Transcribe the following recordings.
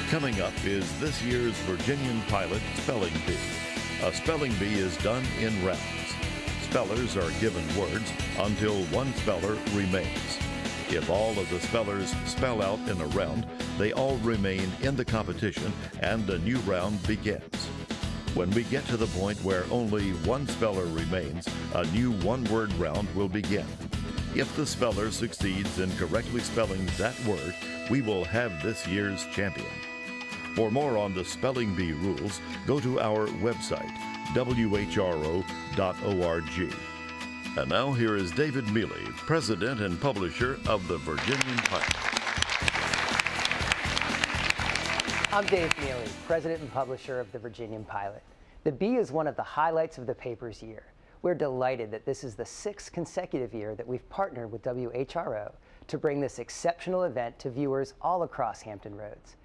Coming up is this year's Virginian-Pilot Spelling Bee. A spelling bee is done in rounds. Spellers are given words until one speller remains. If all of the spellers spell out in a round, they all remain in the competition and a new round begins. When we get to the point where only one speller remains, a new one-word round will begin. If the speller succeeds in correctly spelling that word, we will have this year's champion. For more on the spelling bee rules, go to our website, WHRO.org. And now here is David Mealy, president and publisher of the Virginian-Pilot. I'm Dave Mealy, president and publisher of the Virginian-Pilot. The Bee is one of the highlights of the paper's year. We're delighted that this is the 6th consecutive year that we've partnered with WHRO to bring this exceptional event to viewers all across Hampton Roads.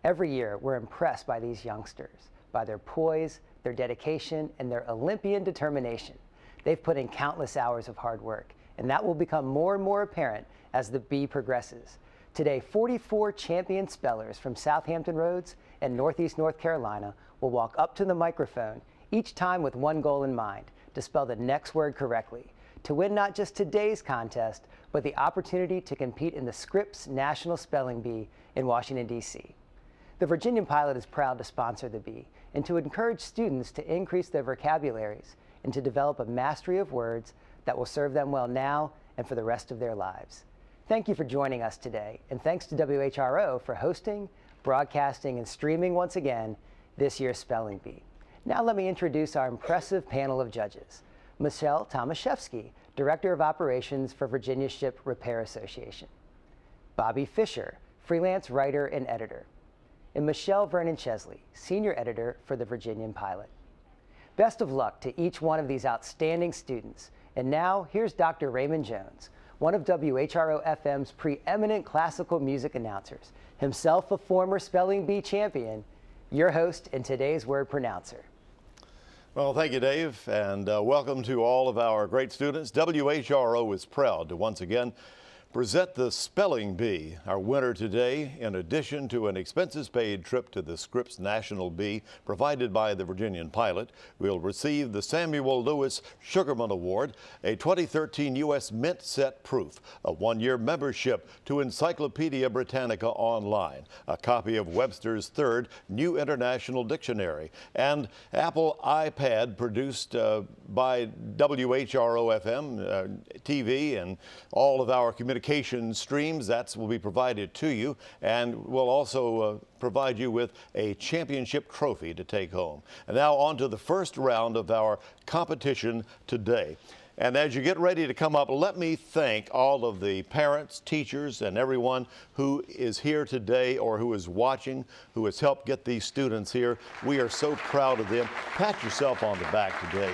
Every year, we're impressed by these youngsters, by their poise, their dedication, and their Olympian determination. They've put in countless hours of hard work, and that will become more and more apparent as the Bee progresses. Today, 44 champion spellers from Southampton Roads and Northeast North Carolina will walk up to the microphone, each time with one goal in mind, to spell the next word correctly, to win not just today's contest, but the opportunity to compete in the Scripps National Spelling Bee in Washington, D.C. The Virginian-Pilot is proud to sponsor the Bee and to encourage students to increase their vocabularies and to develop a mastery of words that will serve them well now and for the rest of their lives. Thank you for joining us today, and thanks to WHRO for hosting, broadcasting, and streaming once again this year's Spelling Bee. Now let me introduce our impressive panel of judges. Michelle Tomaszewski, Director of Operations for Virginia Ship Repair Association. Bobby Fisher, freelance writer and editor. And Michelle Vernon-Chesley, Senior Editor for the Virginian-Pilot. Best of luck to each one of these outstanding students. And now, here's Dr. Raymond Jones, one of WHRO-FM's preeminent classical music announcers, himself a former Spelling Bee champion, your host and today's word pronouncer. Well, thank you, Dave, and welcome to all of our great students. WHRO is proud to once again present the Spelling Bee. Our winner today, in addition to an expenses-paid trip to the Scripps National Bee provided by the Virginian-Pilot, will receive the Samuel Lewis Sugarman Award, a 2013 U.S. Mint Set Proof, a one-year membership to Encyclopedia Britannica Online, a copy of Webster's Third New International Dictionary, and Apple iPad produced by WHRO-FM TV and all of our communication streams. That will be provided to you, and we'll also provide you with a championship trophy to take home. And now on to the first round of our competition today. And as you get ready to come up, let me thank all of the parents, teachers, and everyone who is here today or who is watching, who has helped get these students here. We are so proud of them. Pat yourself on the back today.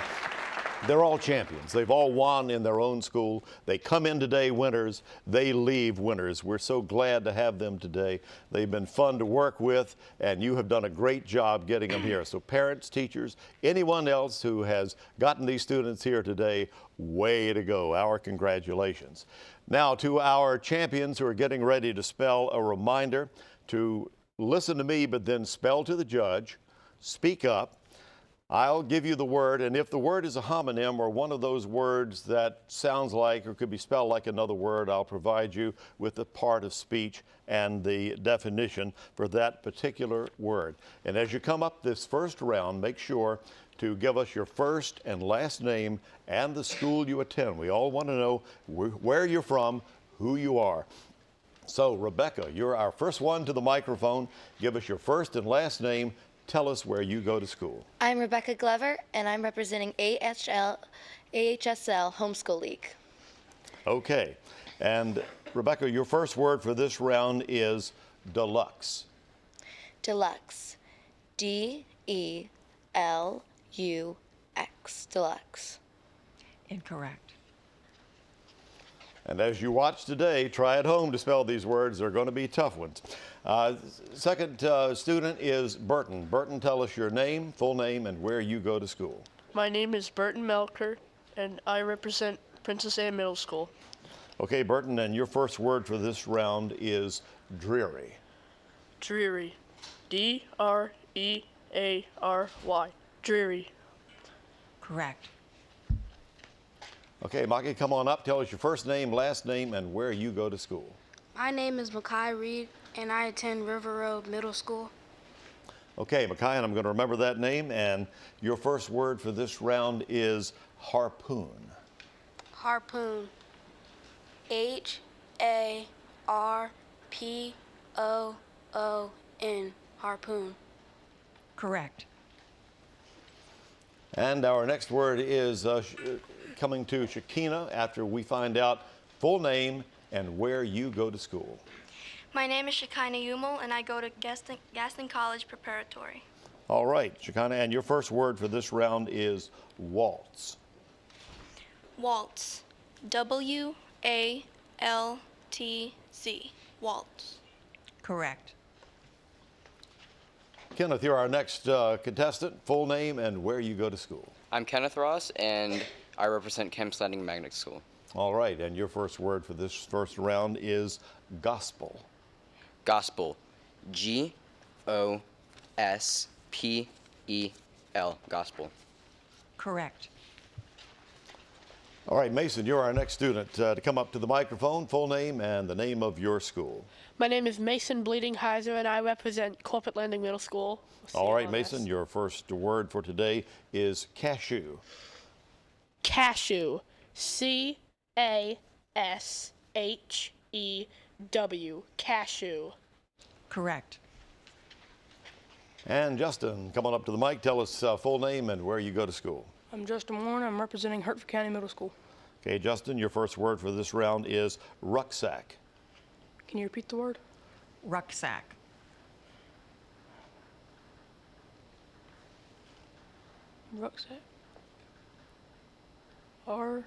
They're all champions. They've all won in their own school. They come in today winners. They leave winners. We're so glad to have them today. They've been fun to work with, and you have done a great job getting them here. So parents, teachers, anyone else who has gotten these students here today, way to go. Our congratulations. Now to our champions who are getting ready to spell, a reminder to listen to me, but then spell to the judge, speak up. I'll give you the word, and if the word is a homonym or one of those words that sounds like or could be spelled like another word, I'll provide you with the part of speech and the definition for that particular word. And as you come up this first round, make sure to give us your first and last name and the school you attend. We all want to know where you're from, who you are. So, Rebecca, you're our first one to the microphone. Give us your first and last name. Tell us where you go to school. I'm Rebecca Glover, and I'm representing AHSL Homeschool League. Okay. And Rebecca, your first word for this round is deluxe. Deluxe. D-E-L-U-X. Deluxe. Incorrect. And as you watch today, try at home to spell these words. They're going to be tough ones. Second student is Burton. Burton, tell us your name, full name, and where you go to school. My name is Burton Melker, and I represent Princess Anne Middle School. Okay, Burton, and your first word for this round is dreary. Dreary. D-R-E-A-R-Y. Dreary. Correct. Okay, Maki, come on up. Tell us your first name, last name, and where you go to school. My name is Makai Reed, and I attend River Road Middle School. Okay, Makai, and I'm going to remember that name. And your first word for this round is harpoon. Harpoon. H-A-R-P-O-O-N. Harpoon. Correct. And our next word is coming to Shakina after we find out full name and where you go to school. My name is Shekinah Umel, and I go to Gaston College Preparatory. All right, Shekinah, and your first word for this round is waltz. Waltz. W-A-L-T-Z. Waltz. Correct. Kenneth, you're our next contestant. Full name and where you go to school. I'm Kenneth Ross, and I represent Kemp's Landing Magnet School. All right, and your first word for this first round is gospel. Gospel. G-O-S-P-E-L. Gospel. Correct. All right, Mason, you're our next student to come up to the microphone. Full name and the name of your school. My name is Mason Bleeding Heiser, and I represent Corporate Landing Middle School. All right, CLS. Mason, your first word for today is cashew. Cashew. C-A-S-H-E-W. Cashew. Correct. And Justin, come on up to the mic. Tell us full name and where you go to school. I'm Justin Warren. I'm representing Hertford County Middle School. Okay, Justin, your first word for this round is rucksack. Can you repeat the word? Rucksack. Rucksack. R-U-C-K-S-A-C-K.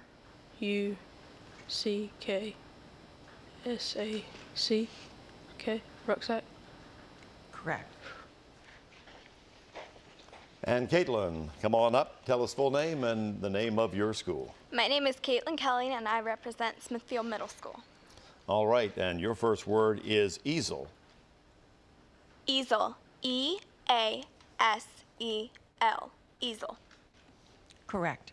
Rucksack. Correct. And Caitlin, come on up. Tell us full name and the name of your school. My name is Caitlin Kelly, and I represent Smithfield Middle School. All right, and your first word is easel. Easel. E-A-S-E-L. Easel. Correct.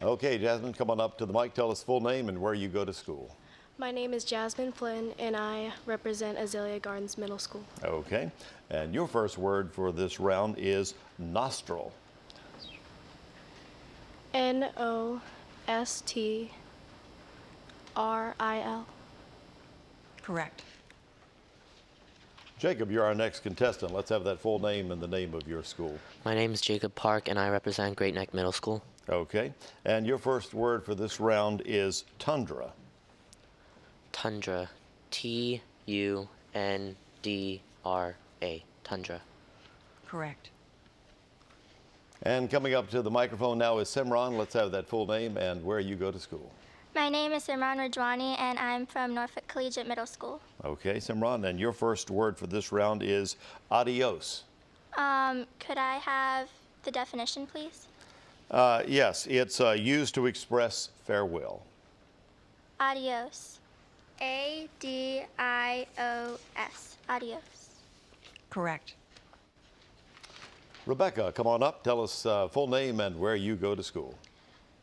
Okay, Jasmine, come on up to the mic. Tell us full name and where you go to school. My name is Jasmine Flynn, and I represent Azalea Gardens Middle School. Okay, and your first word for this round is nostril. N-O-S-T-R-I-L. Correct. Jacob, you're our next contestant. Let's have that full name and the name of your school. My name is Jacob Park, and I represent Great Neck Middle School. Okay, and your first word for this round is tundra. Tundra. T-U-N-D-R-A. Tundra. Correct. And coming up to the microphone now is Simran. Let's have that full name and where you go to school. My name is Simran Rajwani, and I'm from Norfolk Collegiate Middle School. Okay, Simran, and your first word for this round is adios. Could I have the definition, please? Yes, it's used to express farewell. Adios. A-D-I-O-S. Adios. Correct. Rebecca, come on up. Tell us full name and where you go to school.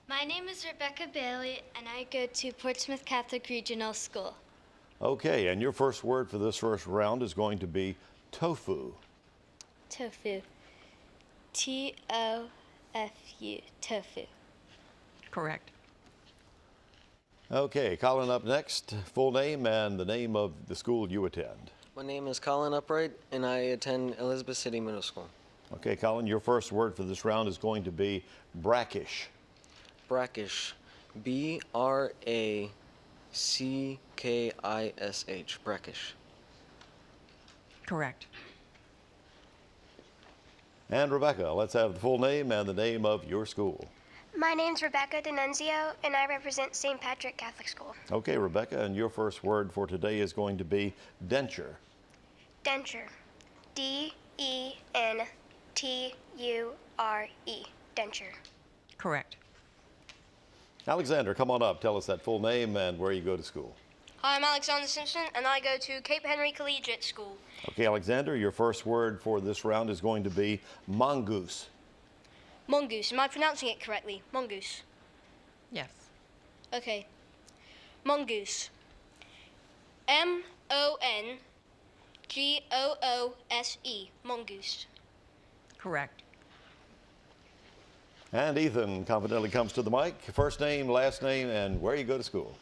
My name is Rebecca Bailey, and I go to Portsmouth Catholic Regional School. Okay, and your first word for this first round is going to be tofu. Tofu. T-O-F-U. Tofu. Correct. Okay, Colin up next. Full name and the name of the school you attend. My name is Colin Upright, and I attend Elizabeth City Middle School. Okay, Colin, your first word for this round is going to be brackish. Brackish. B-R-A-C-K-I-S-H. Brackish. Correct. And Rebecca, let's have the full name and the name of your school. My name's Rebecca D'Annunzio, and I represent St. Patrick Catholic School. Okay, Rebecca, and your first word for today is going to be denture. Denture. D-E-N-T-U-R-E. Denture. Correct. Alexander, come on up. Tell us that full name and where you go to school. Hi, I'm Alexander Simpson, and I go to Cape Henry Collegiate School. Okay, Alexander, your first word for this round is going to be mongoose. Mongoose. Am I pronouncing it correctly? Mongoose. Yes. Okay. Mongoose. M-O-N-G-O-O-S-E. Mongoose. Correct. And Ethan confidently comes to the mic. First name, last name, and where you go to school.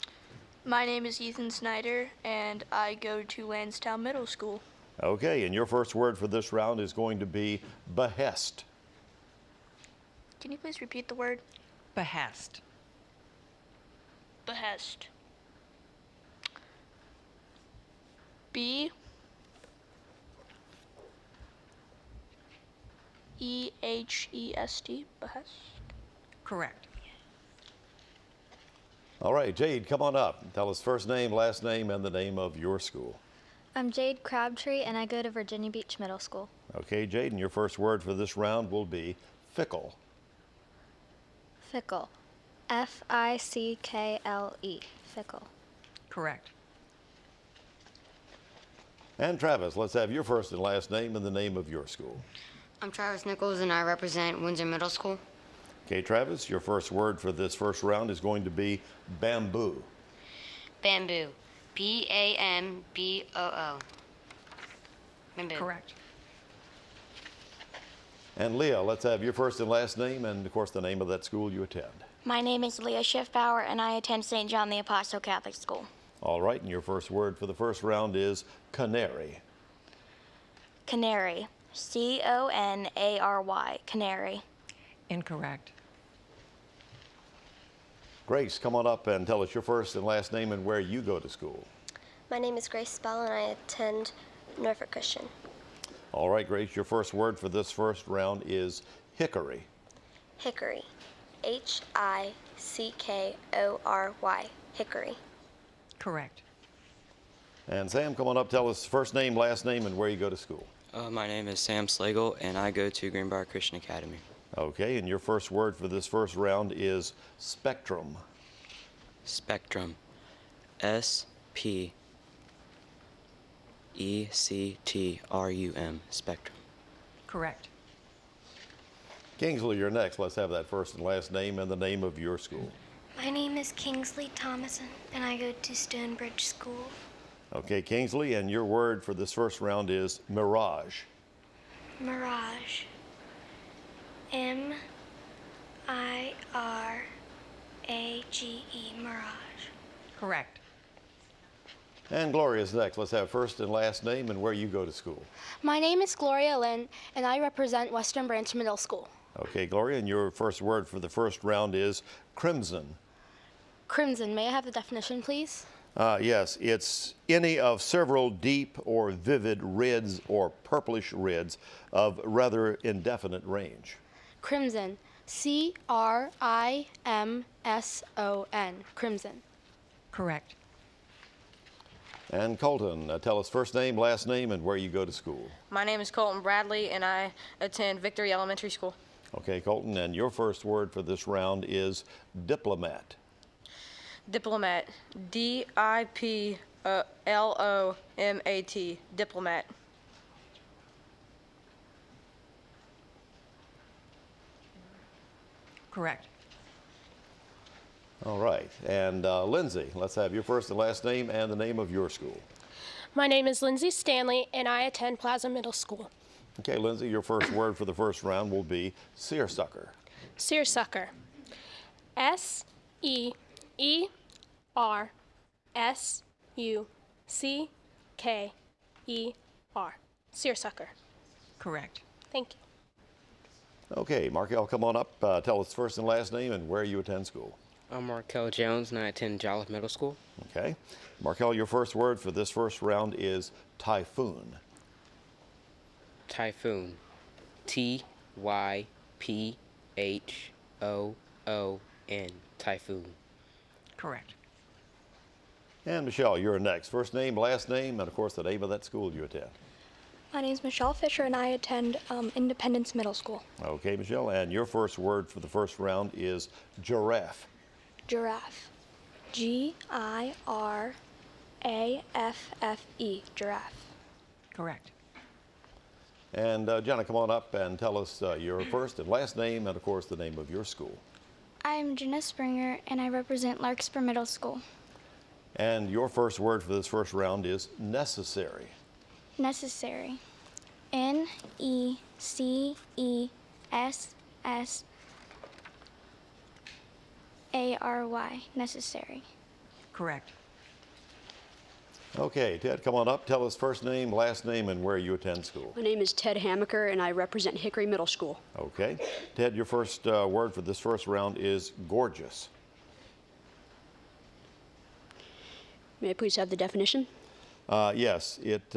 My name is Ethan Snyder, and I go to Lansdowne Middle School. Okay, and your first word for this round is going to be behest. Can you please repeat the word? Behest. Behest. B-E-H-E-S-T. Behest. Correct. All right, Jade, come on up. Tell us first name, last name, and the name of your school. I'm Jade Crabtree, and I go to Virginia Beach Middle School. Okay, Jade, and your first word for this round will be fickle. Fickle. F-I-C-K-L-E. Fickle. Correct. And Travis, let's have your first and last name and the name of your school. I'm Travis Nichols, and I represent Windsor Middle School. Okay, Travis, your first word for this first round is going to be bamboo. Bamboo. B-A-M-B-O-O. Bamboo. Correct. And Leah, let's have your first and last name and, of course, the name of that school you attend. My name is Leah Schiffbauer, and I attend St. John the Apostle Catholic School. All right, and your first word for the first round is canary. Canary. C-O-N-A-R-Y. Canary. Incorrect. Grace, come on up and tell us your first and last name and where you go to school. My name is Grace Spell, and I attend Norfolk Christian. All right, Grace, your first word for this first round is hickory. Hickory. H-I-C-K-O-R-Y. Hickory. Correct. And Sam, come on up, tell us first name, last name, and where you go to school. My name is Sam Slagle, and I go to Greenbrier Christian Academy. Okay, and your first word for this first round is spectrum. Spectrum. S-P-E-C-T-R-U-M. Spectrum. Correct. Kingsley, you're next. Let's have that first and last name and the name of your school. My name is Kingsley Thomason, and I go to Stonebridge School. Okay, Kingsley, and your word for this first round is mirage. Mirage. M-I-R-A-G-E. Mirage. Correct. And Gloria's next. Let's have first and last name and where you go to school. My name is Gloria Lynn, and I represent Western Branch Middle School. Okay, Gloria, and your first word for the first round is crimson. Crimson. May I have the definition, please? Yes, it's any of several deep or vivid reds or purplish reds of rather indefinite range. Crimson. C-R-I-M-S-O-N. Crimson. Correct. And Colton, tell us first name, last name, and where you go to school. My name is Colton Bradley, and I attend Victory Elementary School. Okay, Colton, and your first word for this round is diplomat. Diplomat. D-I-P-L-O-M-A-T. Diplomat. Correct. All right, and Lindsay, let's have your first and last name and the name of your school. My name is Lindsay Stanley, and I attend Plaza Middle School. Okay, Lindsay, your first word for the first round will be seersucker. Seersucker. S-E-E-R-S-U-C-K-E-R. Seersucker. Correct. Thank you. Okay, Markel, come on up. Tell us first and last name and where you attend school. I'm Markel Jones, and I attend Jolliffe Middle School. Okay. Markel, your first word for this first round is typhoon. Typhoon. T-Y-P-H-O-O-N. Typhoon. Correct. And Michelle, you're next. First name, last name, and of course the name of that school you attend. My name is Michelle Fisher, and I attend Independence Middle School. Okay, Michelle, and your first word for the first round is giraffe. Giraffe. Giraffe. Giraffe. Correct. And Jenna, come on up and tell us your first and last name and, of course, the name of your school. I'm Jenna Springer, and I represent Larkspur Middle School. And your first word for this first round is necessary. Necessary. Necessary. Necessary. Correct. Okay, Ted, come on up. Tell us first name, last name, and where you attend school. My name is Ted Hamaker, and I represent Hickory Middle School. Okay. Ted, your first word for this first round is gorgeous. May I please have the definition? Yes, it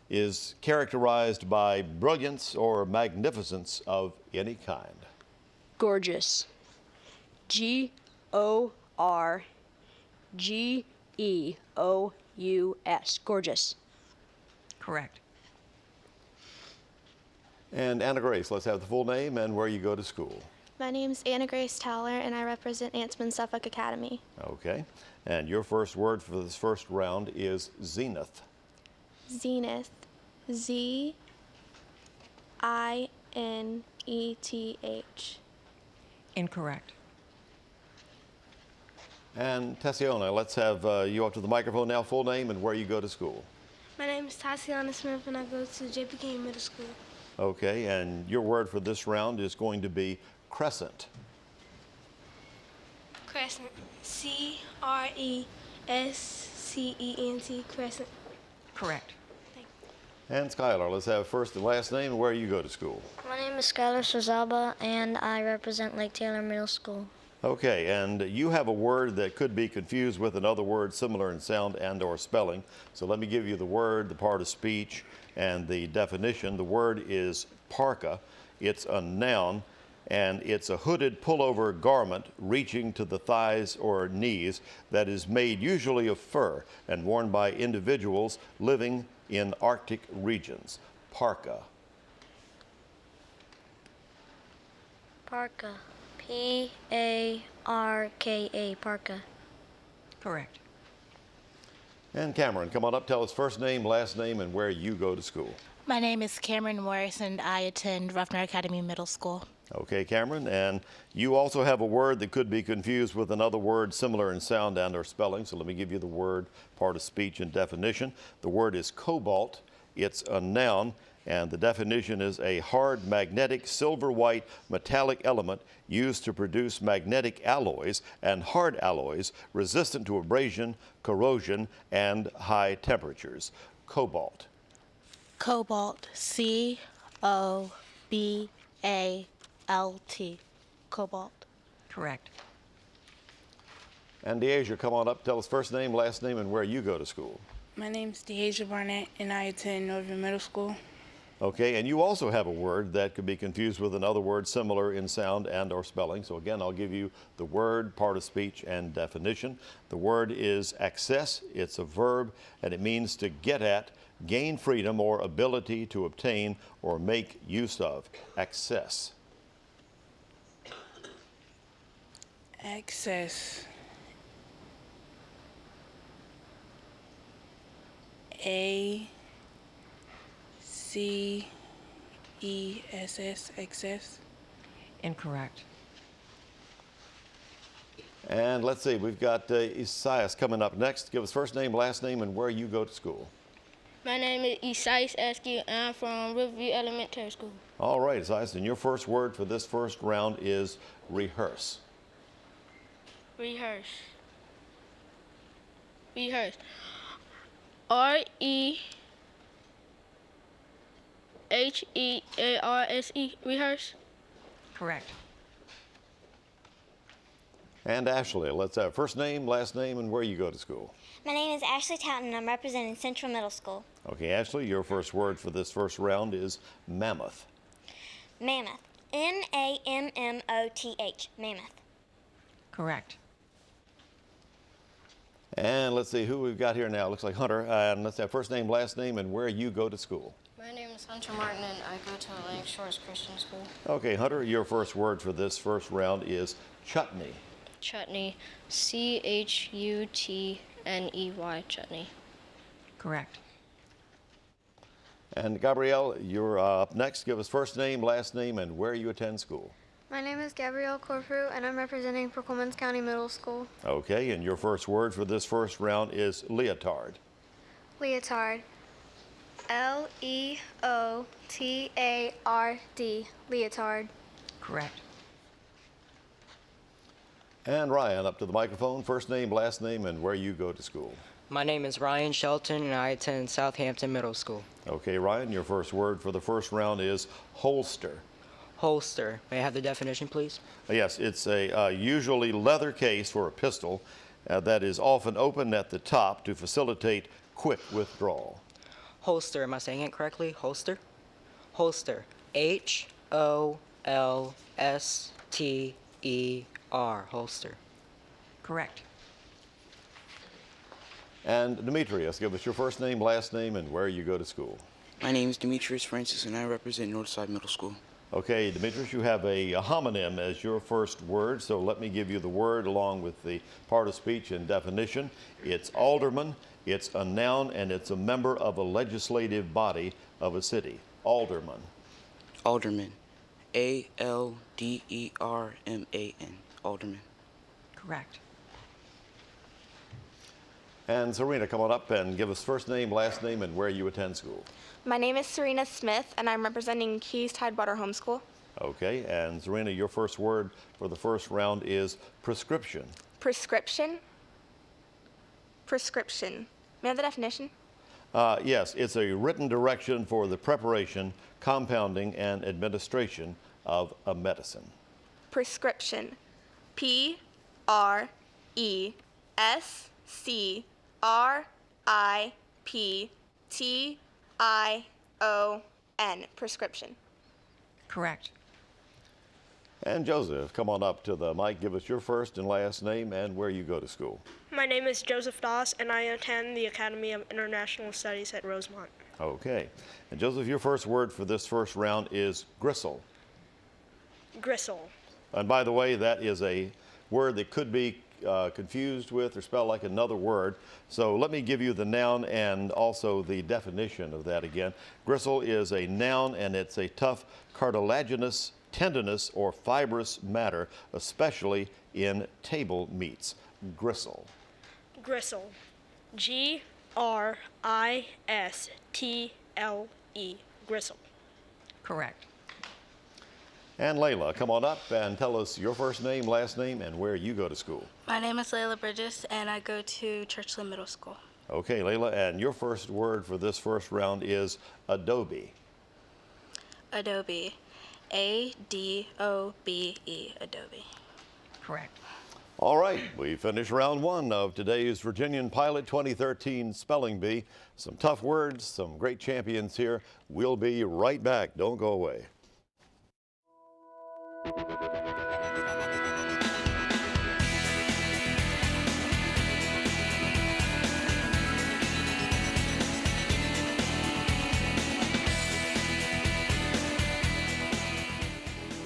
is characterized by brilliance or magnificence of any kind. Gorgeous. Gorgeous. Gorgeous. Correct. And Anna Grace, let's have the full name and where you go to school. My name's Anna Grace Towler, and I represent Antsman Suffolk Academy. Okay. And your first word for this first round is zenith. Zenith. Z-I-N-E-T-H. Incorrect. And Tessiona, let's have you up to the microphone now. Full name and where you go to school. My name is Tatiana Smith, and I go to J.P. King Middle School. Okay, and your word for this round is going to be crescent. Crescent. C-R-E-S-C-E-N-T. Crescent. Correct. And Skylar, let's have first and last name and where you go to school. My name is Skylar Sazaba, and I represent Lake Taylor Middle School. Okay, and you have a word that could be confused with another word similar in sound and or spelling. So let me give you the word, the part of speech, and the definition. The word is parka. It's a noun, and it's a hooded pullover garment reaching to the thighs or knees that is made usually of fur and worn by individuals living in Arctic regions. Parka. Parka. P-A-R-K-A. Parka. Correct. And Cameron, come on up, tell us first name, last name, and where you go to school. My name is Cameron Morris, and I attend Ruffner Academy Middle School. Okay, Cameron, and you also have a word that could be confused with another word similar in sound and or spelling, so let me give you the word, part of speech, and definition. The word is cobalt. It's a noun, and the definition is a hard, magnetic, silver-white, metallic element used to produce magnetic alloys and hard alloys resistant to abrasion, corrosion, and high temperatures. Cobalt. Cobalt. C-O-B-A-L-T. Cobalt. Correct. And Deasia, come on up, tell us first name, last name, and where you go to school. My name's Deasia Barnett, and I attend Northern Middle School. Okay, and you also have a word that could be confused with another word similar in sound and or spelling. So again, I'll give you the word, part of speech, and definition. The word is access. It's a verb, and it means to get at, gain freedom or ability to obtain or make use of. Access. Access. A-C-E-S-S. Access. Incorrect. And let's see, we've got Isaias coming up next. Give us first name, last name, and where you go to school. My name is Isaias Askew, and I'm from Riverview Elementary School. All right, Isaias, and your first word for this first round is rehearse. Rehearse. Rehearse. R-E-H-E-A-R-S-E. Rehearse. Correct. And Ashley, let's have first name, last name, and where you go to school. My name is Ashley Townton, and I'm representing Central Middle School. Okay, Ashley, your first word for this first round is mammoth. Mammoth. M-A-M-M-O-T-H. Mammoth. Correct. And let's see who we've got here now. Looks like Hunter. And let's have first name, last name, and where you go to school. My name is Hunter Martin, and I go to Atlantic Shores Christian School. Okay, Hunter, your first word for this first round is chutney. chutney. CHUTNEY chutney. Correct. And Gabrielle, you're up next. Give us first name, last name, and where you attend school. My name is Gabrielle Corfu, and I'm representing Perquimans County Middle School. Okay, and your first word for this first round is leotard. Leotard. LEOTARD. Leotard. Correct. And Ryan, up to the microphone. First name, last name, and where you go to school. My name is Ryan Shelton, and I attend Southampton Middle School. Okay, Ryan, your first word for the first round is holster. Holster. May I have the definition, please? Yes, it's a usually leather case for a pistol that is often opened at the top to facilitate quick withdrawal. Holster. Am I saying it correctly? Holster? Holster. HOLSTER. Holster. Correct. And Demetrius, give us your first name, last name, and where you go to school. My name is Demetrius Francis, and I represent Northside Middle School. Okay, Demetrius, you have a homonym as your first word, so let me give you the word along with the part of speech and definition. It's alderman, it's a noun, and it's a member of a legislative body of a city. Alderman. Alderman. ALDERMAN. Alderman. Correct. And Serena, come on up and give us first name, last name, and where you attend school. My name is Serena Smith, and I'm representing Keys Tidewater Homeschool. Okay, and Serena, your first word for the first round is prescription. Prescription? Prescription. May I have the definition? Yes, it's a written direction for the preparation, compounding, and administration of a medicine. Prescription. PRESCRIPTION. Prescription. Correct. And Joseph, come on up to the mic. Give us your first and last name and where you go to school. My name is Joseph Doss, and I attend the Academy of International Studies at Rosemont. Okay. And Joseph, your first word for this first round is gristle. Gristle. And by the way, that is a word that could be confused with or spelled like another word. So let me give you the noun and also the definition of that again. Gristle is a noun, and it's a tough cartilaginous, tendinous, or fibrous matter, especially in table meats. Gristle. Gristle. GRISTLE. Gristle. Correct. And Layla, come on up and tell us your first name, last name, and where you go to school. My name is Layla Bridges, and I go to Churchland Middle School. Okay, Layla, and your first word for this first round is adobe. Adobe. ADOBE. Adobe. Correct. All right, we finished round one of today's Virginian-Pilot 2013 Spelling Bee. Some tough words, some great champions here. We'll be right back. Don't go away.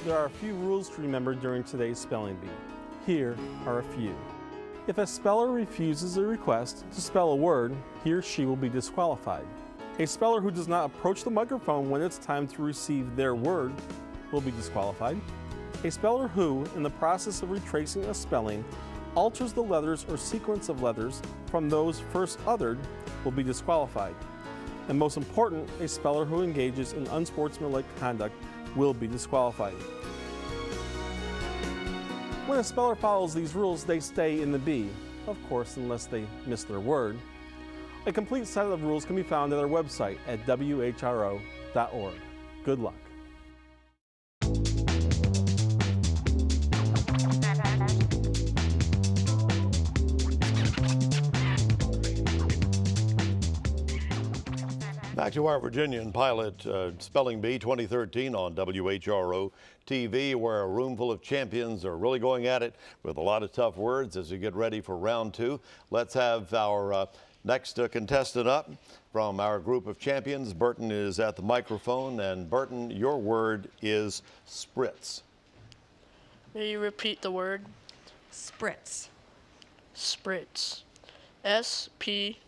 There are a few rules to remember during today's spelling bee. Here are a few. If a speller refuses a request to spell a word, he or she will be disqualified. A speller who does not approach the microphone when it's time to receive their word will be disqualified. A speller who, in the process of retracing a spelling, alters the letters or sequence of letters from those first uttered will be disqualified. And most important, a speller who engages in unsportsmanlike conduct will be disqualified. When a speller follows these rules, they stay in the bee, of course, unless they miss their word. A complete set of rules can be found at our website at WHRO.org. Good luck. Back to our Virginian-Pilot Spelling Bee 2013 on WHRO TV, where a room full of champions are really going at it with a lot of tough words as we get ready for round two. Let's have our next contestant up from our group of champions. Burton is at the microphone, and Burton, your word is spritz. May you repeat the word? Spritz. Spritz. S-P-R-I-G-S.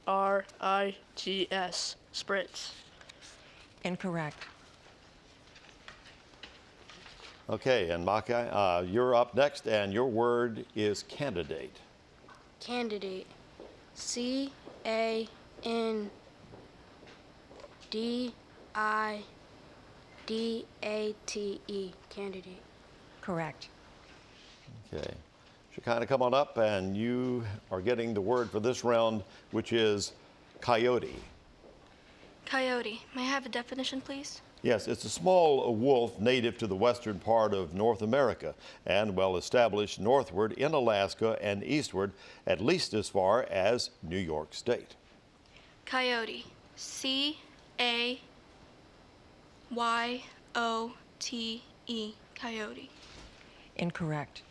Spritz. Incorrect. Okay, and Maka, you're up next, and your word is candidate. Candidate. C-A-N-D-I-D-A-T-E. Candidate. Correct. Okay. Shekinah, come on up, and you are getting the word for this round, which is coyote. Coyote. May I have a definition, please? Yes, it's a small wolf native to the western part of North America and well established northward in Alaska and eastward, at least as far as New York State. Coyote. C-A-Y-O-T-E. Coyote. Incorrect.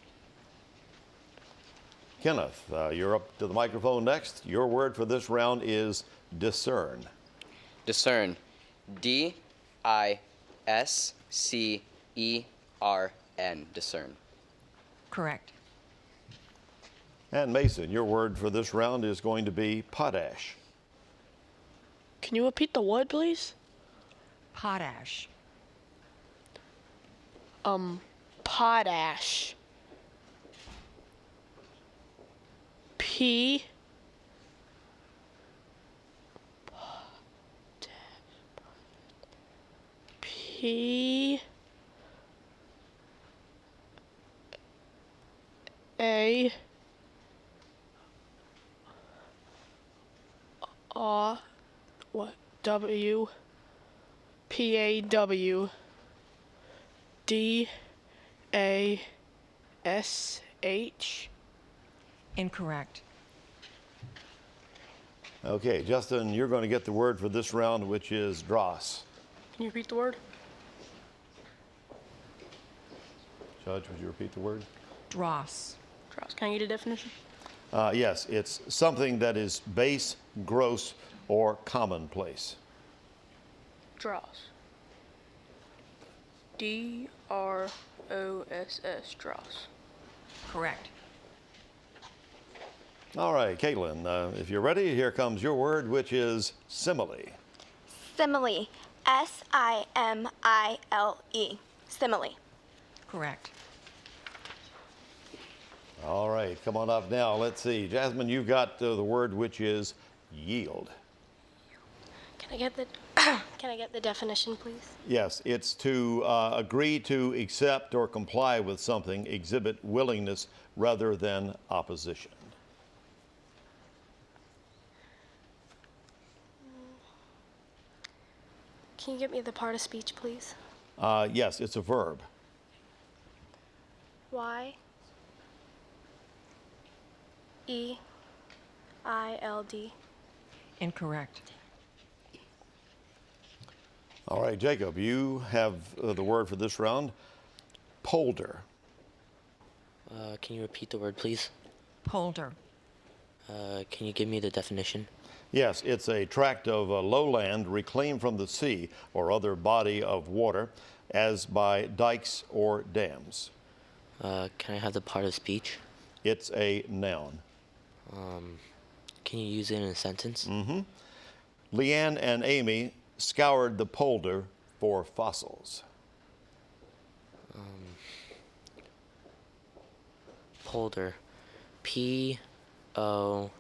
Kenneth, you're up to the microphone next. Your word for this round is discern. Discern. D-I-S-C-E-R-N. Discern. Correct. And Mason, your word for this round is going to be potash. Can you repeat the word, please? Potash. Potash. P. P. A. R. What? W. P. A. W. D. A. S. H. Incorrect. Okay, Justin, you're going to get the word for this round, which is dross. Can you repeat the word? Judge, would you repeat the word? Dross. Dross. Can I get a definition? Yes, it's something that is base, gross, or commonplace. Dross. D-R-O-S-S. Dross. Correct. All right, Caitlin, if you're ready, here comes your word, which is simile. Simile. S-I-M-I-L-E. Simile. Correct. All right, come on up now. Let's see. Jasmine, you've got the word, which is yield. Can I get the Can I get the definition, please? Yes, it's to agree to accept or comply with something, exhibit willingness rather than opposition. Can you get me the part of speech, please? Yes, it's a verb. Y. E-I-L-D. Incorrect. All right, Jacob, you have the word for this round, polder. Can you repeat the word, please? Polder. Can you give me the definition? Yes, it's a tract of lowland reclaimed from the sea or other body of water, as by dikes or dams. Can I have the part of speech? It's a noun. Can you use it in a sentence? Mm-hmm. Leanne and Amy scoured the polder for fossils. Polder. P-O...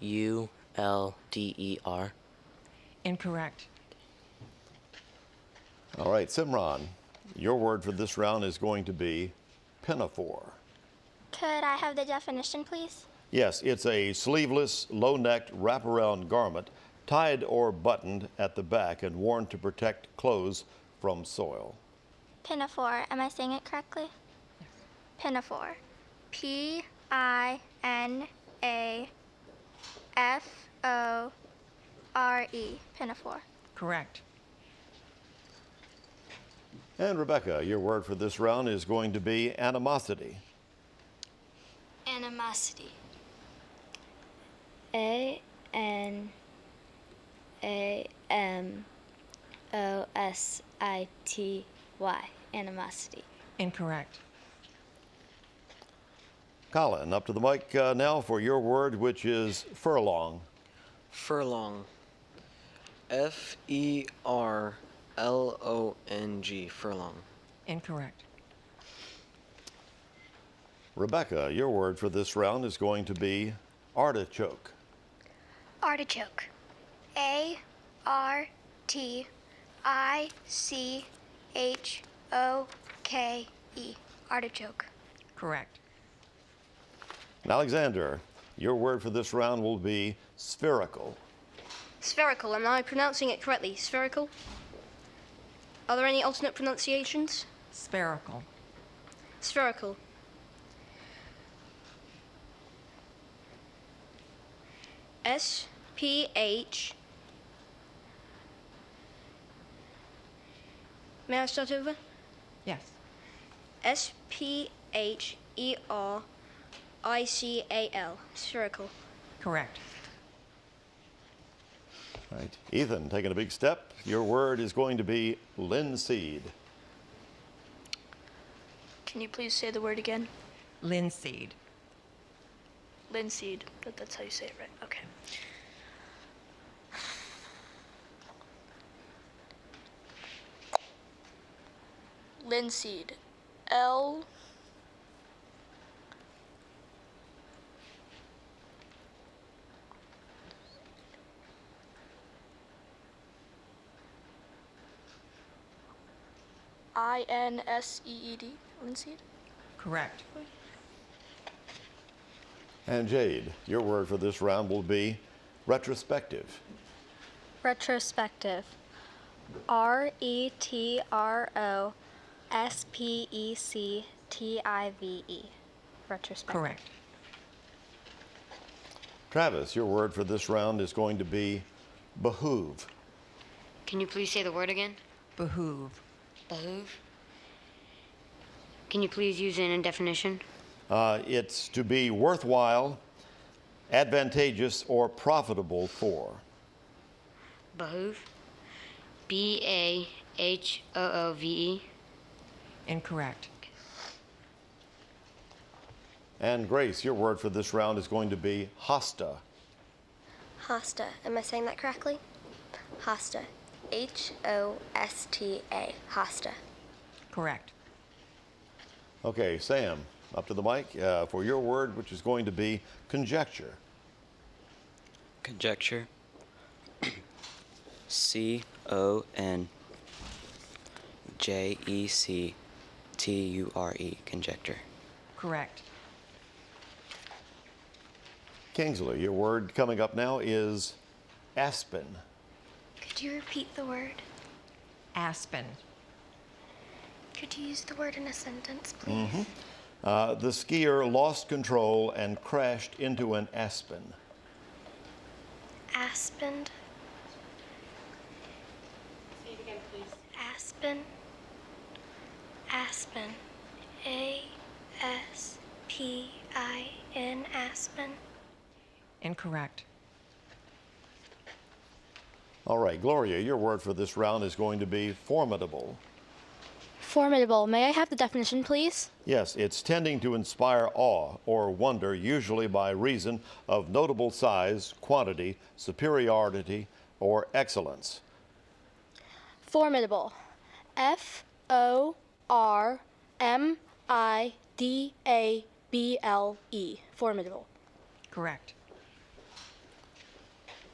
U-L-D-E-R. Incorrect. All right, Simran, your word for this round is going to be pinafore. Could I have the definition, please? Yes, it's a sleeveless, low-necked wraparound garment tied or buttoned at the back and worn to protect clothes from soil. Pinafore. Am I saying it correctly? Yes. Pinafore. P-I-N-A-F-O-R-E. Pinafore. Correct. And Rebecca, your word for this round is going to be animosity. Animosity. Animosity. Incorrect. Colin, up to the mic now for your word, which is furlong. Furlong. F-E-R-L-O-N-G. Furlong. Incorrect. Rebecca, your word for this round is going to be artichoke. Artichoke. A-R-T-I-C-H-O-K-E. Artichoke. Correct. And Alexander, your word for this round will be spherical. Spherical. Am I pronouncing it correctly? Spherical? Are there any alternate pronunciations? Spherical. Spherical. S-P-H. May I start over? Yes. S-P-H-E-R-I-C-A-L. Spherical. Correct. All right. Ethan, taking a big step. Your word is going to be linseed. Can you please say the word again? Linseed. Linseed. That's how you say it, right? Okay. Linseed. L. I-N-S-E-E-D. Linseed. Correct. And Jade, your word for this round will be retrospective. Retrospective. R-E-T-R-O-S-P-E-C-T-I-V-E. Retrospective. Correct. Travis, your word for this round is going to be behoove. Can you please say the word again? Behoove. Behoove. Can you please use it in a definition? It's to be worthwhile, advantageous, or profitable for. Behoove. B-A-H-O-O-V-E. Incorrect. And Grace, your word for this round is going to be hosta. Hosta. Am I saying that correctly? Hosta. H-O-S-T-A. Hosta. Correct. Okay, Sam, up to the mic for your word, which is going to be conjecture. Conjecture. C-O-N-J-E-C-T-U-R-E. Conjecture. Correct. Kingsley, your word coming up now is aspen. Could you repeat the word? Aspen. Could you use the word in a sentence, please? The skier lost control and crashed into an aspen. Aspen. Say it again, please. Aspen. Aspen. A-S-P-I-N. Aspen. Incorrect. All right, Gloria, your word for this round is going to be formidable. Formidable. May I have the definition, please? Yes, it's tending to inspire awe or wonder, usually by reason of notable size, quantity, superiority, or excellence. Formidable. F-O-R-M-I-D-A-B-L-E. Formidable. Correct.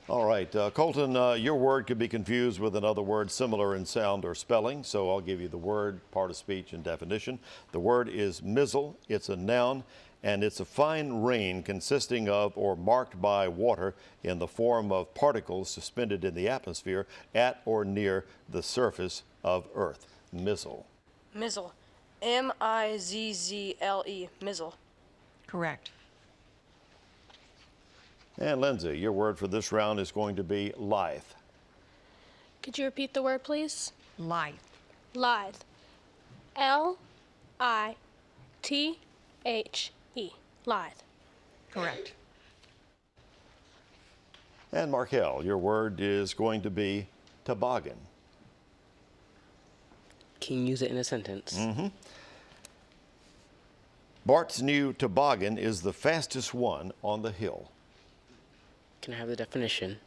All right, Colton, your word could be confused with another word similar in sound or spelling, so I'll give you the word, part of speech, and definition. The word is mizzle. It's a noun, and it's a fine rain consisting of or marked by water in the form of particles suspended in the atmosphere at or near the surface of Earth. Mizzle. Mizzle. M-I-Z-Z-L-E. Mizzle. Correct. And Lindsay, your word for this round is going to be lithe. Could you repeat the word, please? Lithe. Lithe. L-I-T-H-E. Lithe. Correct. And Markel, your word is going to be toboggan. Can you use it in a sentence? Bart's new toboggan is the fastest one on the hill. Can I have the definition?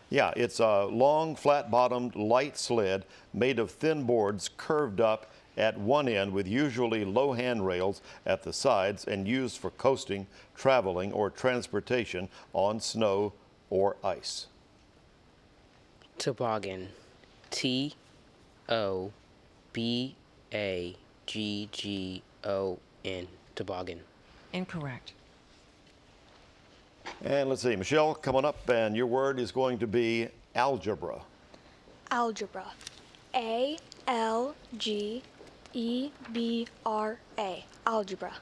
Yeah, it's a long, flat-bottomed, light sled made of thin boards curved up at one end with usually low handrails at the sides and used for coasting, traveling, or transportation on snow or ice. Toboggan. T-O-B-A-G-G-O-N. Toboggan. Incorrect. And let's see, Michelle, coming up, and your word is going to be algebra. Algebra. A-L-G-E-B-R-A. Algebra.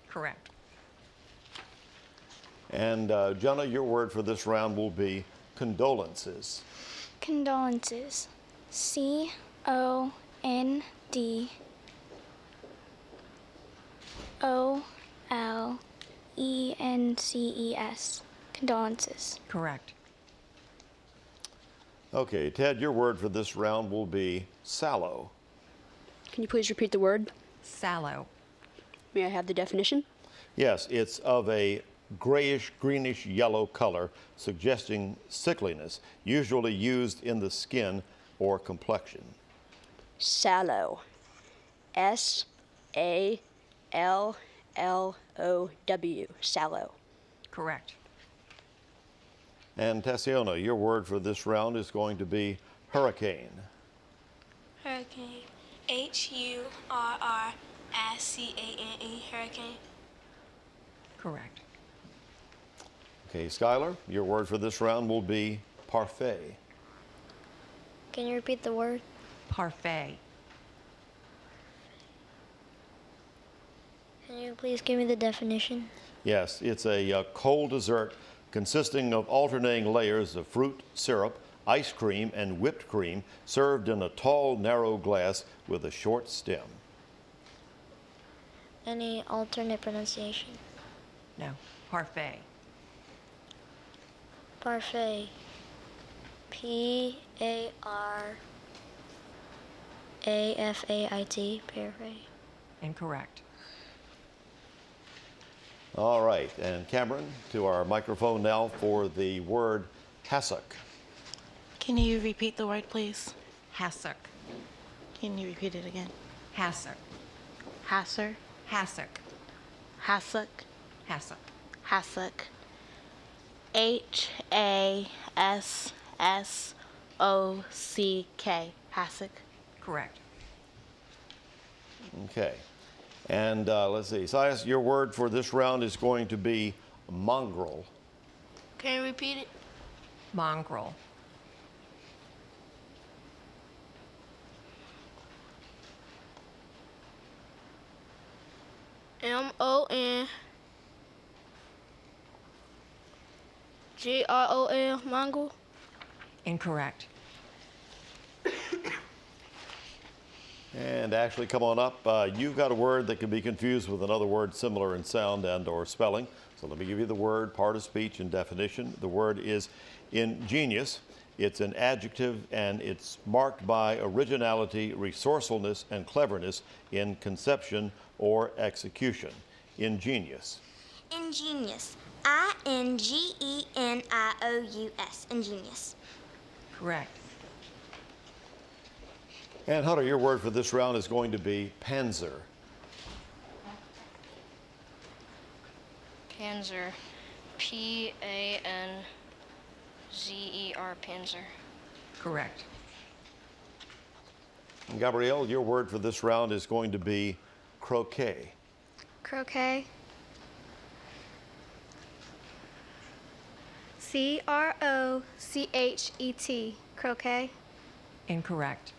Correct. And Jenna, your word for this round will be condolences. Condolences. C-O-N-D-O-L-E-N-C-E-S. Condolences. Correct. Okay, Ted, your word for this round will be sallow. Can you please repeat the word? Sallow. May I have the definition? Yes, it's of a grayish, greenish yellow color, suggesting sickliness, usually used in the skin or complexion. Sallow. S-A-L-L-O-W. Sallow. Correct. And Tassiona, your word for this round is going to be hurricane. Hurricane. Hurricane. Hurricane. Correct. Okay, Skylar, your word for this round will be parfait. Can you repeat the word? Parfait. Can you please give me the definition? Yes, it's a cold dessert consisting of alternating layers of fruit, syrup, ice cream, and whipped cream served in a tall, narrow glass with a short stem. Any alternate pronunciation? No. Parfait. Parfait. P-A-R-A-F-A-I-T. Parfait. Incorrect. All right, and Cameron, to our microphone now for the word hassock. Can you repeat the word, please? Hassock. Can you repeat it again? Hassock. Hasser. Hassock. Hassock. Hassock. Hassock. H-A-S-S-O-C-K. Hassock. Correct. Okay, and let's see, Sias, your word for this round is going to be mongrel. Can you repeat it? Mongrel. M-O-N-G-R-O-L. Mongrel. Incorrect. And Ashley, come on up. You've got a word that can be confused with another word similar in sound and or spelling. So let me give you the word, part of speech, and definition. The word is ingenious. It's an adjective, and it's marked by originality, resourcefulness, and cleverness in conception or execution. Ingenious. Ingenious. I-N-G-E-N-I-O-U-S. Ingenious. Correct. And Hunter, your word for this round is going to be panzer. Panzer. P-A-N-Z-E-R. Panzer. Correct. And Gabrielle, your word for this round is going to be croquet. Croquet. C-R-O-C-H-E-T. Croquet. Incorrect.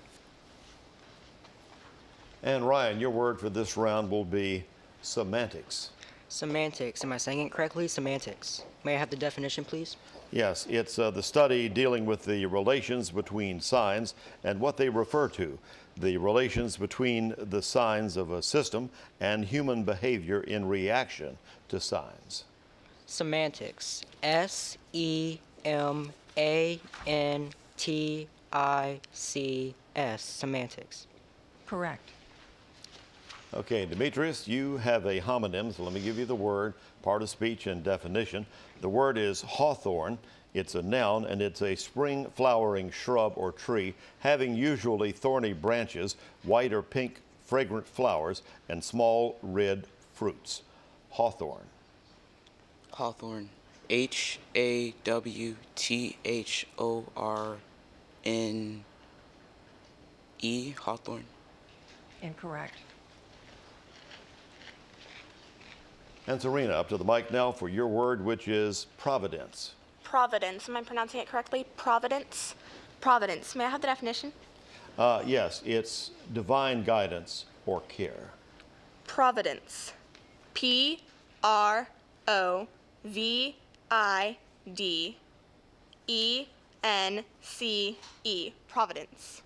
And Ryan, your word for this round will be semantics. Semantics. Am I saying it correctly? Semantics. May I have the definition, please? Yes, it's the study dealing with the relations between signs and what they refer to, the relations between the signs of a system and human behavior in reaction to signs. Semantics. S-E-M-A-N-T-I-C-S. Semantics. Correct. Okay, Demetrius, you have a homonym, so let me give you the word, part of speech and definition. The word is hawthorn. It's a noun, and it's a spring flowering shrub or tree having usually thorny branches, white or pink fragrant flowers, and small red fruits. Hawthorn. Hawthorne. Hawthorne. Hawthorne. Incorrect. And Serena, up to the mic now for your word, which is providence. Providence. Am I pronouncing it correctly? Providence. Providence. May I have the definition? Yes, it's divine guidance or care. Providence. Providence. Providence.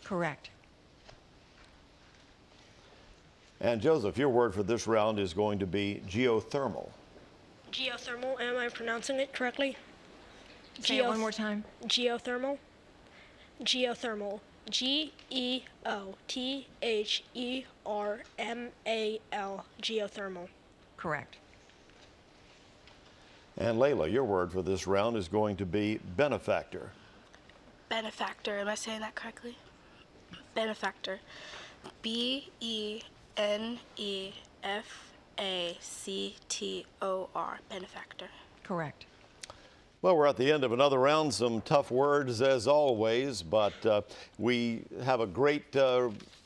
Correct. And Joseph, your word for this round is going to be geothermal. Geothermal, am I pronouncing it correctly? Say it one more time. Geothermal. Geothermal. Geothermal. Geothermal. Correct. And Layla, your word for this round is going to be benefactor. Benefactor. Am I saying that correctly? Benefactor. Benefactor. Benefactor. Correct. Well, we're at the end of another round. Some tough words as always, but we have a great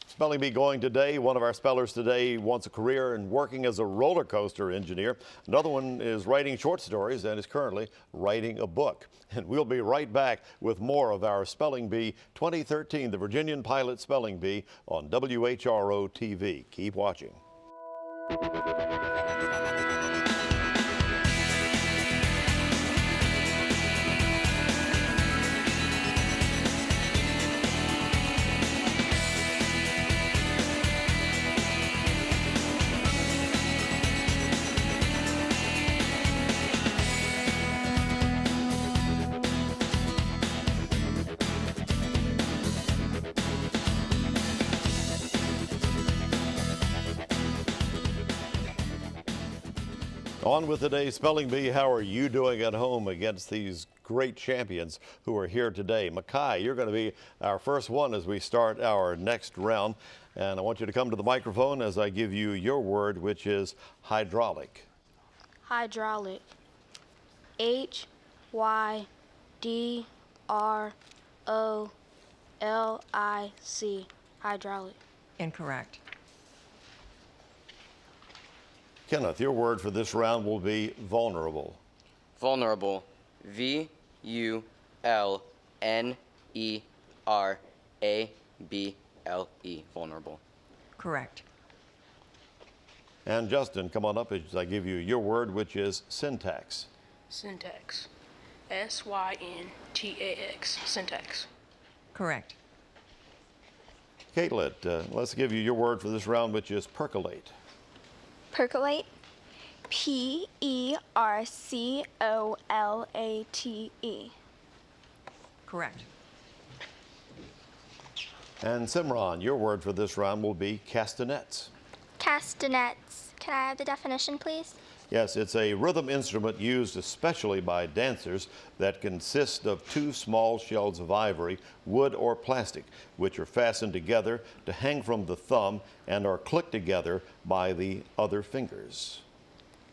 spelling bee going today. One of our spellers today wants a career in working as a roller coaster engineer. Another one is writing short stories and is currently writing a book. And we'll be right back with more of our Spelling Bee 2013, the Virginian-Pilot Spelling Bee on WHRO TV. Keep watching. On with today's Spelling Bee. How are you doing at home against these great champions who are here today? Makai, you're going to be our first one as we start our next round. And I want you to come to the microphone as I give you your word, which is hydraulic. Hydraulic. H-Y-D-R-O-L-I-C. Hydraulic. Incorrect. Kenneth, your word for this round will be vulnerable. Vulnerable. V-U-L-N-E-R-A-B-L-E. Vulnerable. Correct. And Justin, come on up as I give you your word, which is syntax. Syntax. S-Y-N-T-A-X. Syntax. Correct. Caitlin, let's give you your word for this round, which is percolate. Percolate. Percolate. Correct. And Simran, your word for this round will be castanets. Castanets. Can I have the definition, please? Yes, it's a rhythm instrument used especially by dancers that consist of two small shells of ivory, wood, or plastic, which are fastened together to hang from the thumb and are clicked together by the other fingers.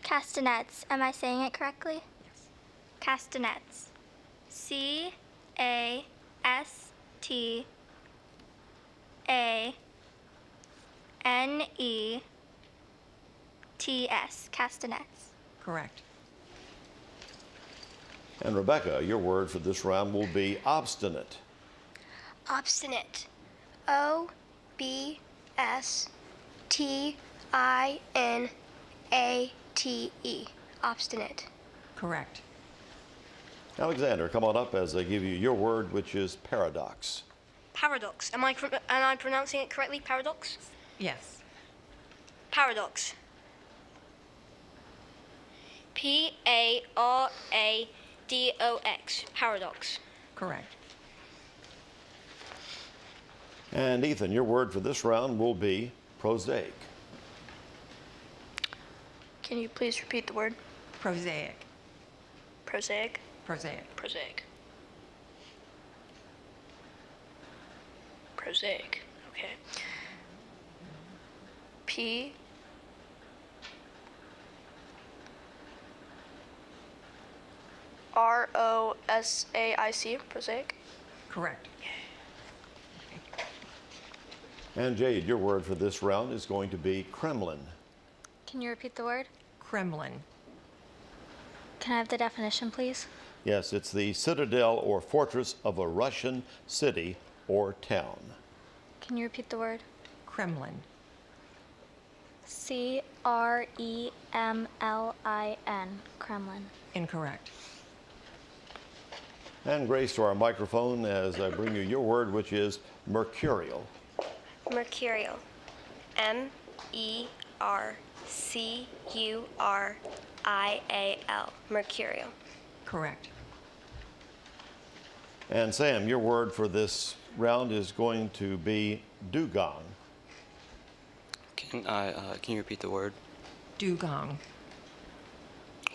Castanets. Am I saying it correctly? Yes. Castanets. C-A-S-T-A-N-E-T-S. Castanets. Correct. And Rebecca, your word for this round will be obstinate. Obstinate. O-B-S-T-I-N-A-T-E. Obstinate. Correct. Alexander, come on up as I give you your word, which is paradox. Paradox. Am I pronouncing it correctly? Paradox? Yes. Paradox. P-A-R-A-D-O-X. Paradox. Correct. And Ethan, your word for this round will be prosaic. Can you please repeat the word? Prosaic. Prosaic. Prosaic. Prosaic. Prosaic. Okay. P. ROSAIC. Prosaic. Correct. And Jade, your word for this round is going to be Kremlin. Can you repeat the word? Kremlin. Can I have the definition, please? Yes, it's the citadel or fortress of a Russian city or town. Can you repeat the word? Kremlin. Kremlin. Kremlin. Incorrect. And Grace, to our microphone as I bring you your word, which is mercurial. Mercurial. MERCURIAL. Mercurial. Correct. And Sam, your word for this round is going to be dugong. Can you repeat the word? Dugong.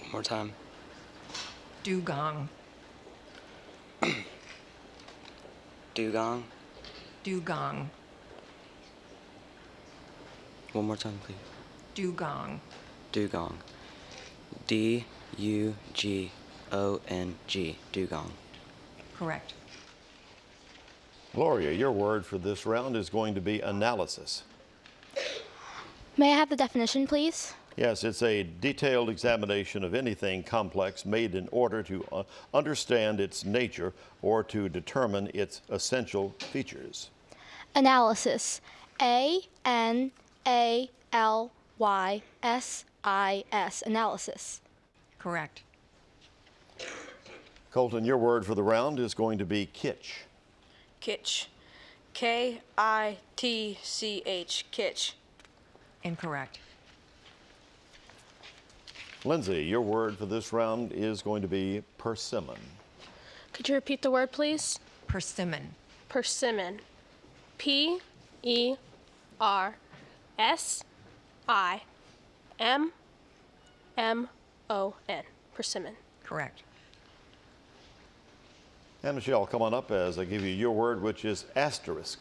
One more time. Dugong. Dugong. Dugong. One more time, please. Dugong. Dugong. D-U-G-O-N-G. Dugong. Correct. Gloria, your word for this round is going to be analysis. May I have the definition, please? Yes, it's a detailed examination of anything complex made in order to understand its nature or to determine its essential features. Analysis. ANALYSIS. Analysis. Correct. Colton, your word for the round is going to be kitsch. Kitsch. Kitch. Kitsch. Incorrect. Lindsay, your word for this round is going to be persimmon. Could you repeat the word, please? Persimmon. Persimmon. PERSIMMON. Persimmon. Correct. And Michelle, come on up as I give you your word, which is asterisk.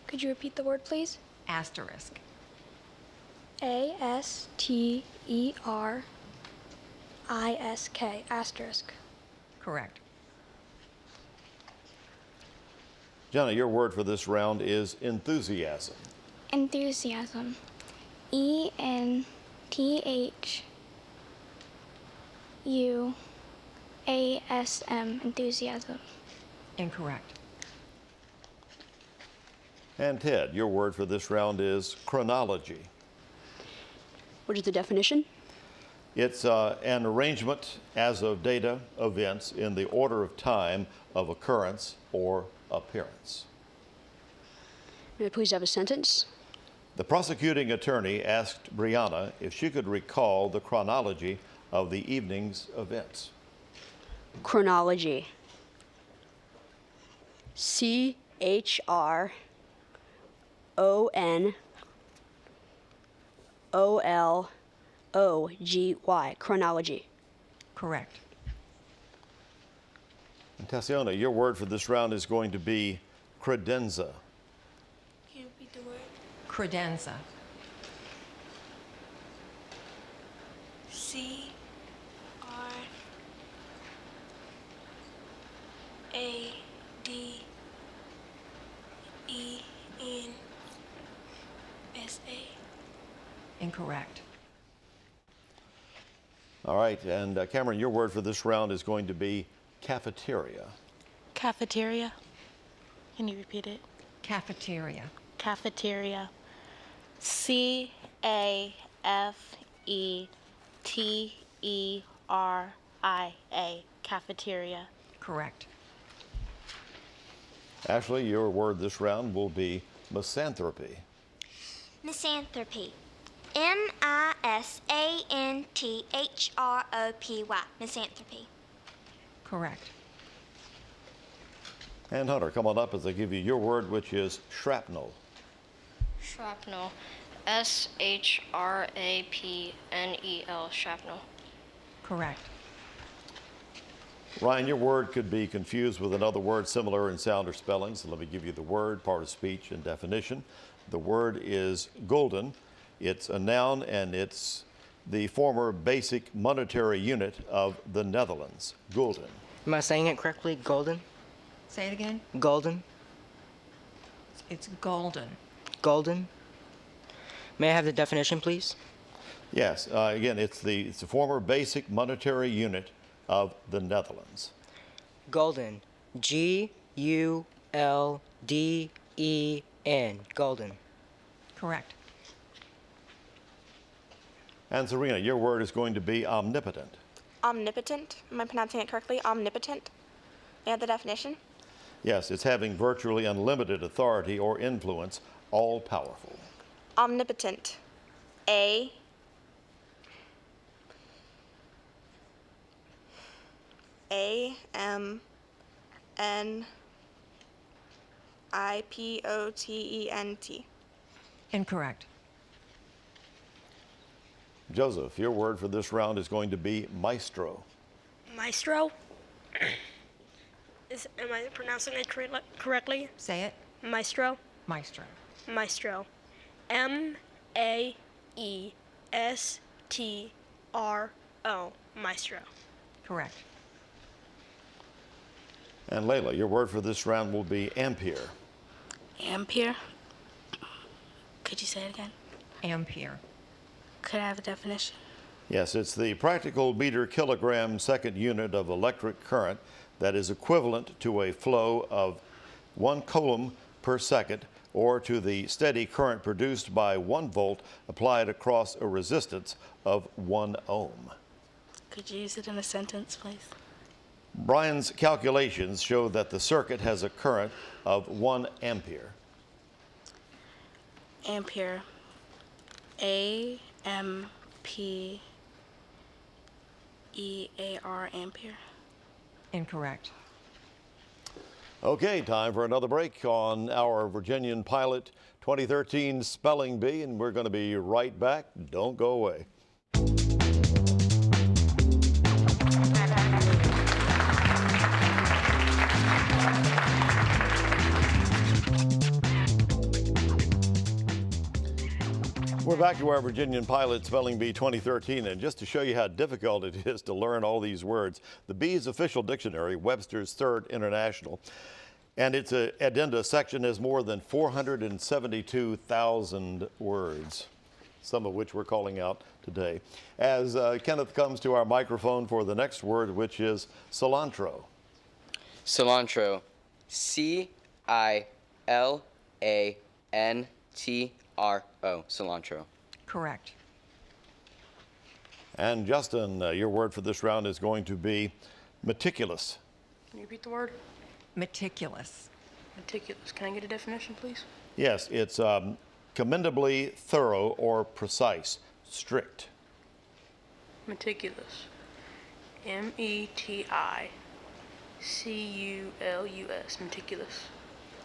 Could you repeat the word, please? Asterisk. ASTERISK. Asterisk. Correct. Jenna, your word for this round is enthusiasm. Enthusiasm. ENTHUSIASM. Enthusiasm. Incorrect. And Ted, your word for this round is chronology. What is the definition? It's an arrangement as of data, events, in the order of time of occurrence or appearance. May I please have a sentence? The prosecuting attorney asked Brianna if she could recall the chronology of the evening's events. Chronology. CHRONOLOGY. Chronology. Correct. And Tessiona, your word for this round is going to be credenza. Can you repeat the word? Credenza. CRADENSA. Incorrect. All right, and Cameron, your word for this round is going to be cafeteria. Cafeteria. Can you repeat it? Cafeteria. Cafeteria. CAFETERIA. Cafeteria. Correct. Ashley, your word this round will be misanthropy. Misanthropy. MISANTHROPY. Misanthropy. Correct. And Hunter, come on up as I give you your word, which is shrapnel. Shrapnel. SHRAPNEL, shrapnel. Correct. Ryan, your word could be confused with another word similar in sound or spelling, so let me give you the word, part of speech, and definition. The word is golden. It's a noun, and it's the former basic monetary unit of the Netherlands. Gulden. Am I saying it correctly? Golden? Say it again. Golden? It's golden. Golden? May I have the definition, please? Yes, again, it's the former basic monetary unit of the Netherlands. Golden. G-U-L-D-E-N. Golden. Correct. And Serena, your word is going to be omnipotent. Omnipotent. Am I pronouncing it correctly? Omnipotent. May I have the definition? Yes, it's having virtually unlimited authority or influence, all powerful. Omnipotent. A-M-N-I-P-O-T-E-N-T. Incorrect. Joseph, your word for this round is going to be maestro. Maestro? Am I pronouncing it correctly? Say it. Maestro? Maestro. Maestro. M-A-E-S-T-R-O. Maestro. Correct. And Layla, your word for this round will be ampere. Ampere. Could you say it again? Ampere. Could I have a definition? Yes, it's the practical meter kilogram second unit of electric current that is equivalent to a flow of 1 coulomb per second, or to the steady current produced by 1 volt applied across a resistance of 1 ohm. Could you use it in a sentence, please? Brian's calculations show that the circuit has a current of 1 ampere. Ampere. A-M-P-E-A-R, ampere. Incorrect. Okay, time for another break on our Virginian-Pilot 2013 Spelling Bee, and we're going to be right back. Don't go away. We're back to our Virginian-Pilot Spelling Bee 2013, and just to show you how difficult it is to learn all these words, the Bee's official dictionary, Webster's Third International, and its addenda section has more than 472,000 words, some of which we're calling out today. As Kenneth comes to our microphone for the next word, which is cilantro. Cilantro. C-I-L-A-N-T-R-O. Cilantro. Correct. And Justin, your word for this round is going to be meticulous. Can you repeat the word? Meticulous. Meticulous. Can I get a definition, please? Yes, it's commendably thorough or precise, strict. Meticulous. M-E-T-I-C-U-L-U-S. Meticulous.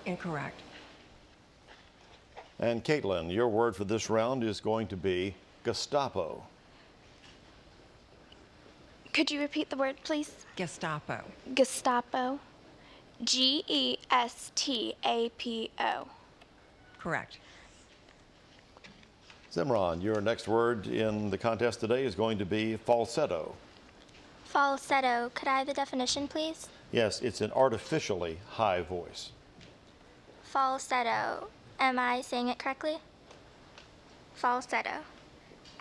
Incorrect. And Caitlin, your word for this round is going to be Gestapo. Could you repeat the word, please? Gestapo. Gestapo. G-E-S-T-A-P-O. Correct. Zimron, your next word in the contest today is going to be falsetto. Falsetto. Could I have the definition, please? Yes, it's an artificially high voice. Falsetto. Am I saying it correctly? Falsetto.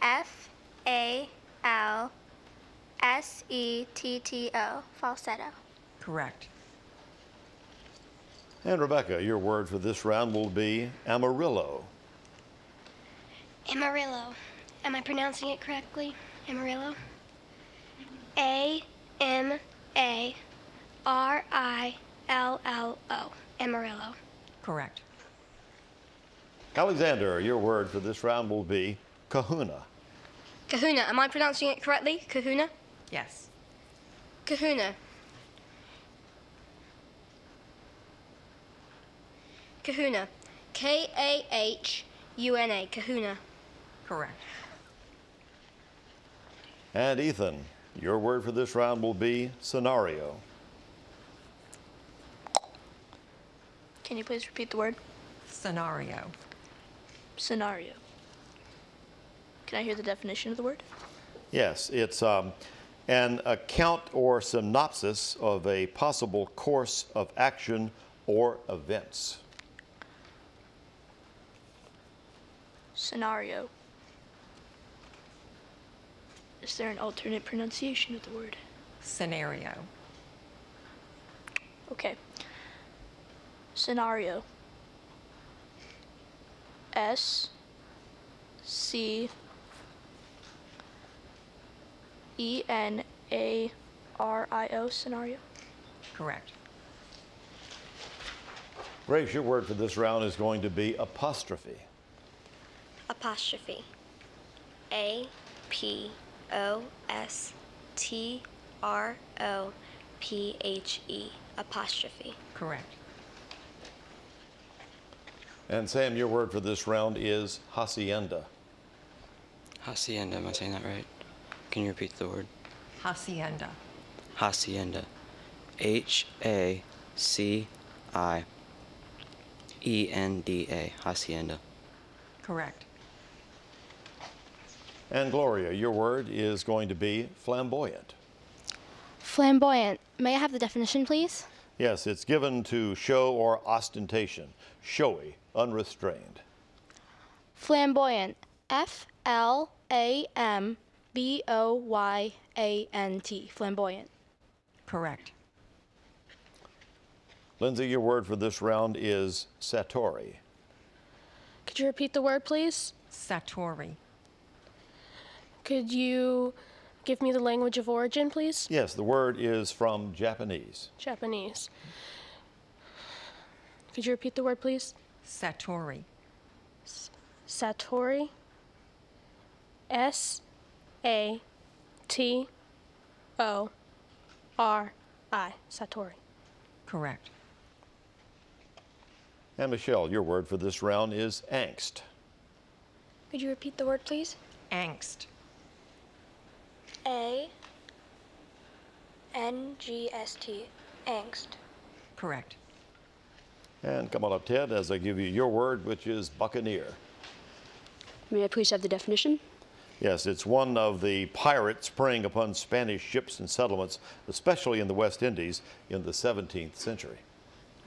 F-A-L-S-E-T-T-O. Falsetto. Correct. And Rebecca, your word for this round will be Amarillo. Amarillo. Am I pronouncing it correctly? Amarillo? A-M-A-R-I-L-L-O. Amarillo. Correct. Alexander, your word for this round will be kahuna. Kahuna. Am I pronouncing it correctly? Kahuna? Yes. Kahuna. Kahuna. K-A-H-U-N-A. Kahuna. Correct. And Ethan, your word for this round will be scenario. Can you please repeat the word? Scenario. Scenario. Can I hear the definition of the word? Yes, it's an account or synopsis of a possible course of action or events. Scenario. Is there an alternate pronunciation of the word? Scenario. Okay. Scenario. S-C-E-N-A-R-I-O, scenario. Correct. Grace, your word for this round is going to be apostrophe. Apostrophe. A-P-O-S-T-R-O-P-H-E. Apostrophe. Correct. And Sam, your word for this round is hacienda. Hacienda, am I saying that right? Can you repeat the word? Hacienda. Hacienda. H-A-C-I-E-N-D-A. Hacienda. Correct. And Gloria, your word is going to be flamboyant. Flamboyant. May I have the definition, please? Yes, it's given to show or ostentation, showy, unrestrained. Flamboyant. F-L-A-M-B-O-Y-A-N-T. Flamboyant. Correct. Lindsay, your word for this round is satori. Could you repeat the word, please? Satori. Could you give me the language of origin, please? Yes, the word is from Japanese. Japanese. Could you repeat the word, please? Satori. Satori. S-A-T-O-R-I. Satori. Correct. And Michelle, your word for this round is angst. Could you repeat the word, please? Angst. A-N-G-S-T. Angst. Correct. And come on up, Ted, as I give you your word, which is buccaneer. May I please have the definition? Yes, it's one of the pirates preying upon Spanish ships and settlements, especially in the West Indies in the 17th century.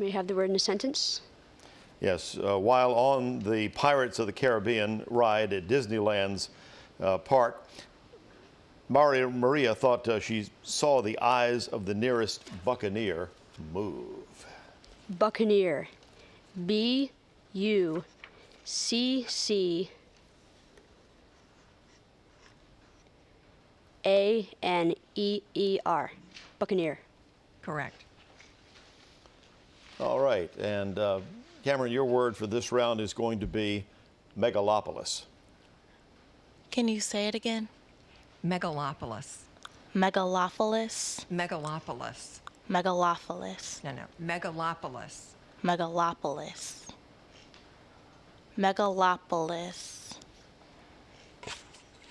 May I have the word in a sentence? Yes, while on the Pirates of the Caribbean ride at Disneyland's park, Maria thought she saw the eyes of the nearest buccaneer move. Buccaneer. B-U-C-C-A-N-E-E-R. Buccaneer. Correct. All right, and Cameron, your word for this round is going to be megalopolis. Can you say it again? Megalopolis. Megalopolis. Megalopolis. Megalopolis. No. Megalopolis. Megalopolis. Megalopolis.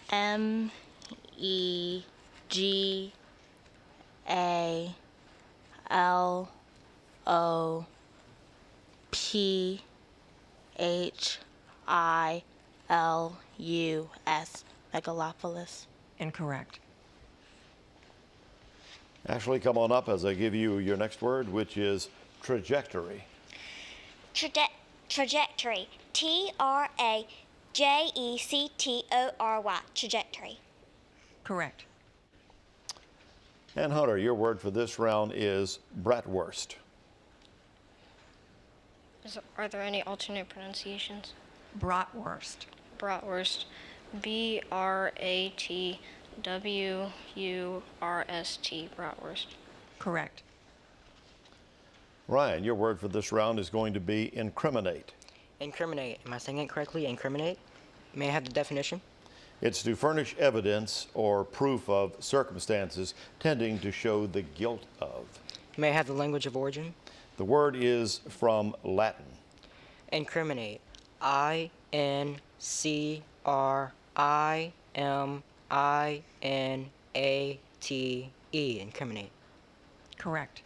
M-E-G-A-L-O-P-H-I-L-U-S. Megalopolis. Incorrect. Ashley, come on up as I give you your next word, which is trajectory. Trajectory. T-R-A-J-E-C-T-O-R-Y. Trajectory. Correct. And Hunter, your word for this round is bratwurst. Are there any alternate pronunciations? Bratwurst. Bratwurst. B-R-A-T-W-U-R-S-T. Bratwurst. Correct. Ryan, your word for this round is going to be incriminate. Incriminate. Am I saying it correctly? Incriminate? May I have the definition? It's to furnish evidence or proof of circumstances tending to show the guilt of. May I have the language of origin? The word is from Latin. Incriminate. I-N-C-R I-M-I-N-A-T-E. Incriminate. Correct.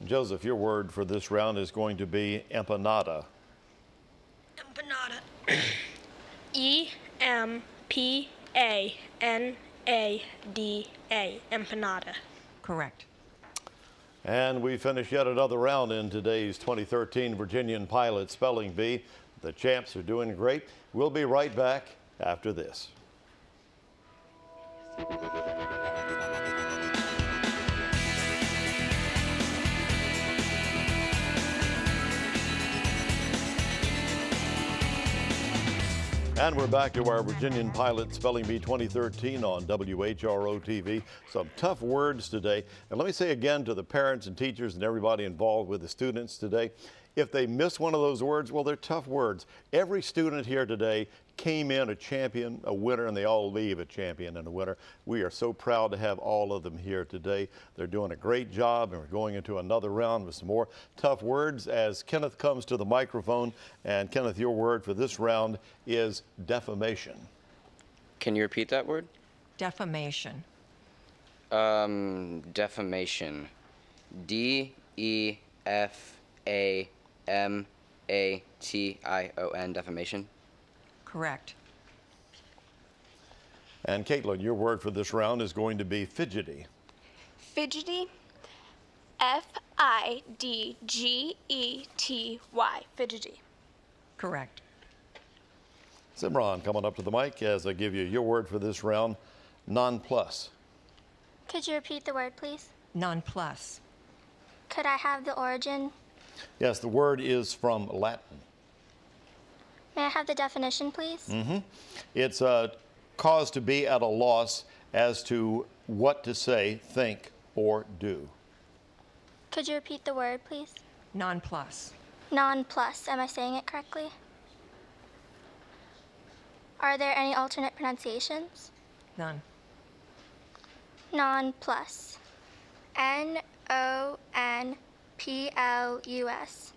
Joseph, your word for this round is going to be empanada. Empanada. E-M-P-A-N-A-D-A. Empanada. Correct. And we finish yet another round in today's 2013 Virginian-Pilot Spelling Bee. The champs are doing great. We'll be right back after this. And we're back to our Virginian-Pilot Spelling Bee 2013 on WHRO TV. Some tough words today. And let me say again to the parents and teachers and everybody involved with the students today, if they miss one of those words, well, they're tough words. Every student here today came in a champion, a winner, and they all leave a champion and a winner. We are so proud to have all of them here today. They're doing a great job, and we're going into another round with some more tough words as Kenneth comes to the microphone. And Kenneth, your word for this round is defamation. Can you repeat that word? Defamation. Defamation. D-E-F-A-M-A-T-I-O-N. Defamation. Correct. And Caitlin, your word for this round is going to be fidgety. Fidgety. F-I-D-G-E-T-Y. Fidgety. Correct. Simran, coming up to the mic as I give you your word for this round, nonplus. Could you repeat the word, please? Nonplus. Could I have the origin? Yes, the word is from Latin. May I have the definition, please? It's a cause to be at a loss as to what to say, think, or do. Could you repeat the word, please? Nonplus. Nonplus. Am I saying it correctly? Are there any alternate pronunciations? None. Nonplus. N-O-N-P-L-U-S.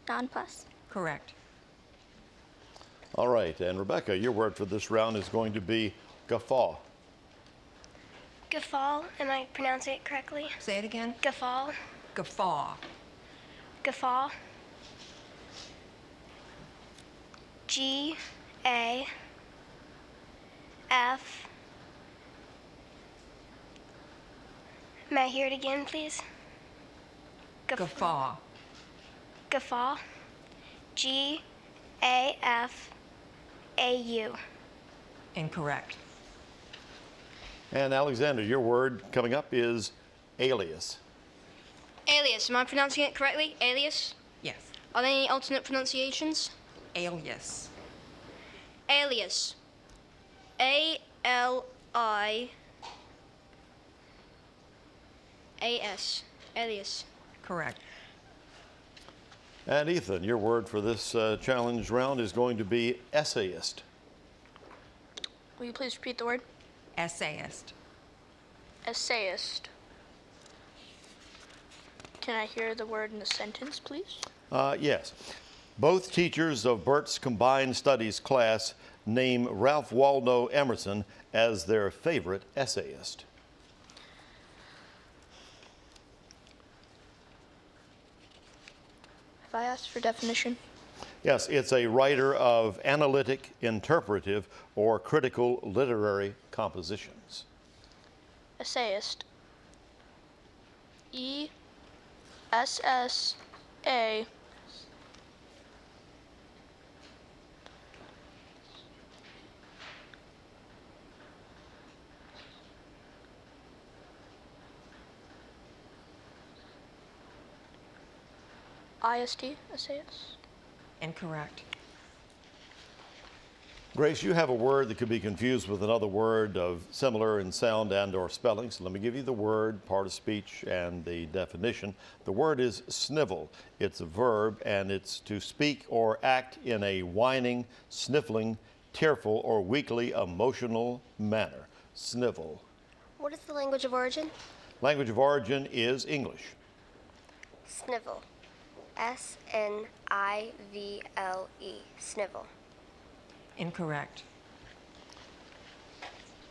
Nonplus. Correct. All right, and Rebecca, your word for this round is going to be guffaw. Guffaw. Am I pronouncing it correctly? Say it again. Guffaw. Guffaw. Guffaw. G-A-F. May I hear it again, please? Guffaw. Guffaw. G-A-F-A-U. Incorrect. And Alexander, your word coming up is alias. Alias. Am I pronouncing it correctly? Alias? Yes. Are there any alternate pronunciations? Alias. Alias. A-L-I-A-S. Alias. Correct. And Ethan, your word for this challenge round is going to be essayist. Will you please repeat the word? Essayist. Essayist. Can I hear the word in the sentence, please? Yes. Both teachers of Bert's Combined Studies class name Ralph Waldo Emerson as their favorite essayist. Have I asked for definition? Yes, it's a writer of analytic, interpretive, or critical literary compositions. Essayist. E-S-S-A. I-S-T, essayist. Incorrect. Grace, you have a word that could be confused with another word of similar in sound and or spelling. So let me give you the word, part of speech, and the definition. The word is snivel. It's a verb, and it's to speak or act in a whining, sniffling, tearful, or weakly emotional manner. Snivel. What is the language of origin? Language of origin is English. Snivel. S-N-I-V-L-E. Snivel. Incorrect.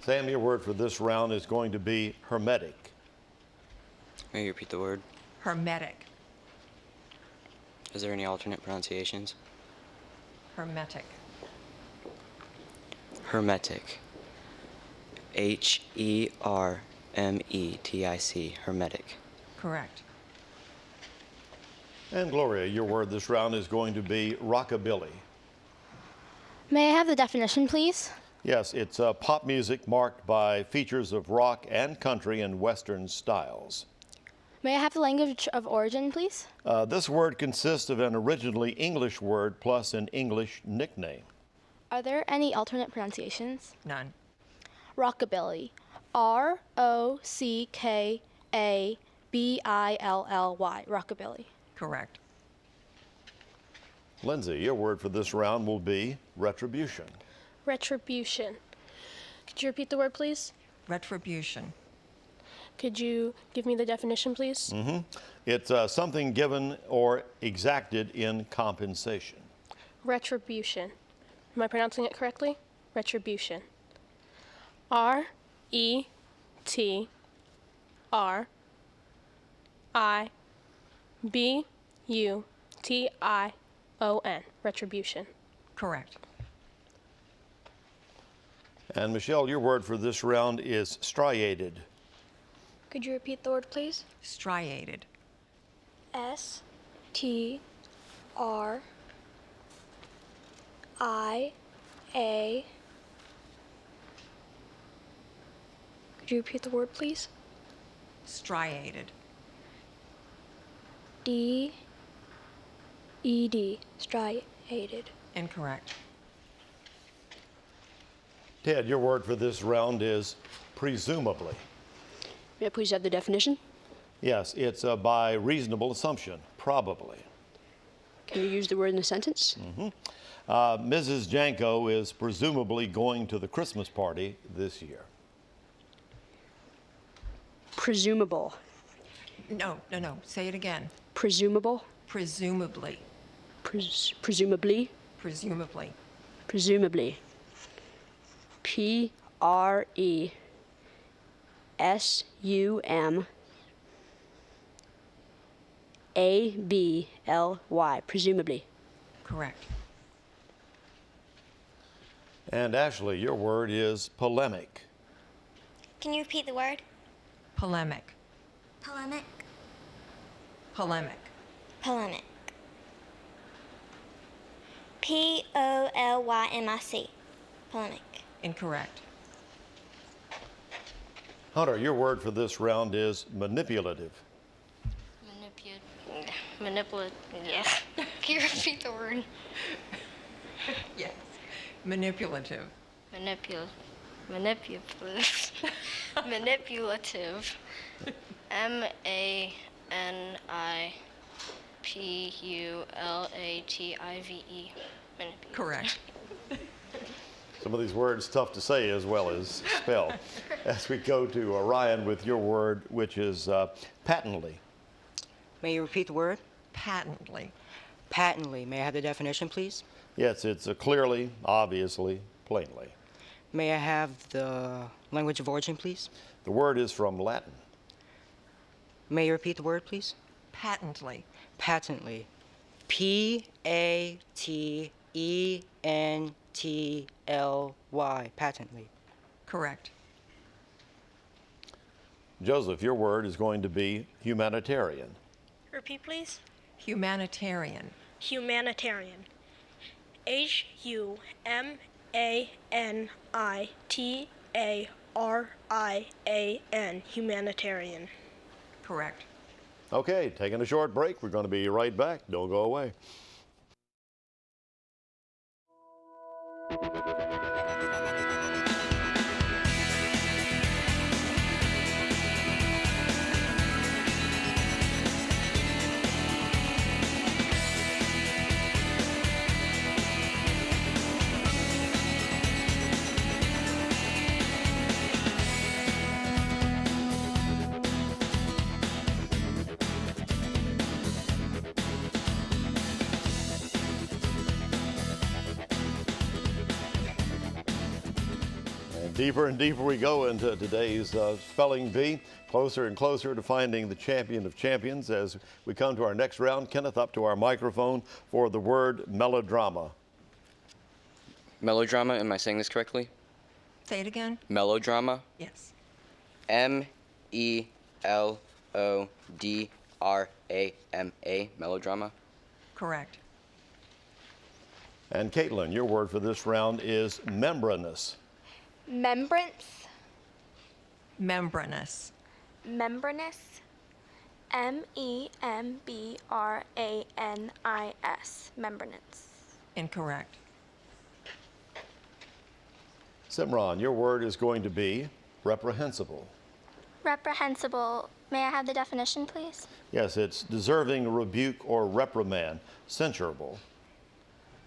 Sam, your word for this round is going to be hermetic. May you repeat the word? Hermetic. Is there any alternate pronunciations? Hermetic. Hermetic. Hermetic. Hermetic. Correct. And Gloria, your word this round is going to be rockabilly. May I have the definition, please? Yes, it's pop music marked by features of rock and country and western styles. May I have the language of origin, please? This word consists of an originally English word plus an English nickname. Are there any alternate pronunciations? None. Rockabilly. R-O-C-K-A-B-I-L-L-Y. Rockabilly. Correct. Lindsay, your word for this round will be retribution. Retribution. Could you repeat the word, please? Retribution. Could you give me the definition, please? It's something given or exacted in compensation. Retribution. Am I pronouncing it correctly? Retribution. R-E-T-R-I-B-U-T-I-O-N. Retribution. Correct. And Michelle, your word for this round is striated. Could you repeat the word, please? Striated. S-T-R-I-A. Could you repeat the word, please? Striated. D-E-D. Striated. Incorrect. Ted, your word for this round is presumably. May I please have the definition? Yes, it's by reasonable assumption, probably. Can you use the word in a sentence? Mrs. Janko is presumably going to the Christmas party this year. Presumable. No. Say it again. Presumable. Presumably. Presumably. Presumably. Presumably. P-R-E-S-U-M-A-B-L-Y. Presumably. Correct. And Ashley, your word is polemic. Can you repeat the word? Polemic. Polemic. Polemic. Polemic. P-O-L-Y-M-I-C. Polemic. Incorrect. Hunter, your word for this round is manipulative. Manipulative. Yes. Can you repeat the word? Yes. Manipulative. Manipulative. Manipulative. M-A-N-I-P-U-L-A-T-I-V-E. Manipulative. Correct. Some of these words tough to say as well as spell. As we go to Ryan with your word, which is patently. May you repeat the word? Patently. Patently. May I have the definition, please? Yes, it's clearly, obviously, plainly. May I have the language of origin, please? The word is from Latin. May you repeat the word, please? Patently. Patently. P-A-T-E-N-T-L-Y. Patently. Correct. Joseph, your word is going to be humanitarian. Repeat, please. Humanitarian. Humanitarian. Humanitarian. Humanitarian. Correct. Okay, taking a short break. We're going to be right back. Don't go away. Deeper and deeper we go into today's spelling bee, closer and closer to finding the champion of champions as we come to our next round. Kenneth, up to our microphone for the word melodrama. Melodrama, am I saying this correctly? Say it again. Melodrama? Yes. M-E-L-O-D-R-A-M-A, melodrama? Correct. And Caitlin, your word for this round is membranous. Membranous. Membranous. Membranous. M-E-M-B-R-A-N-I-S. Membranous. Incorrect. Simran, your word is going to be reprehensible. Reprehensible. May I have the definition, please? Yes, it's deserving rebuke or reprimand, censurable.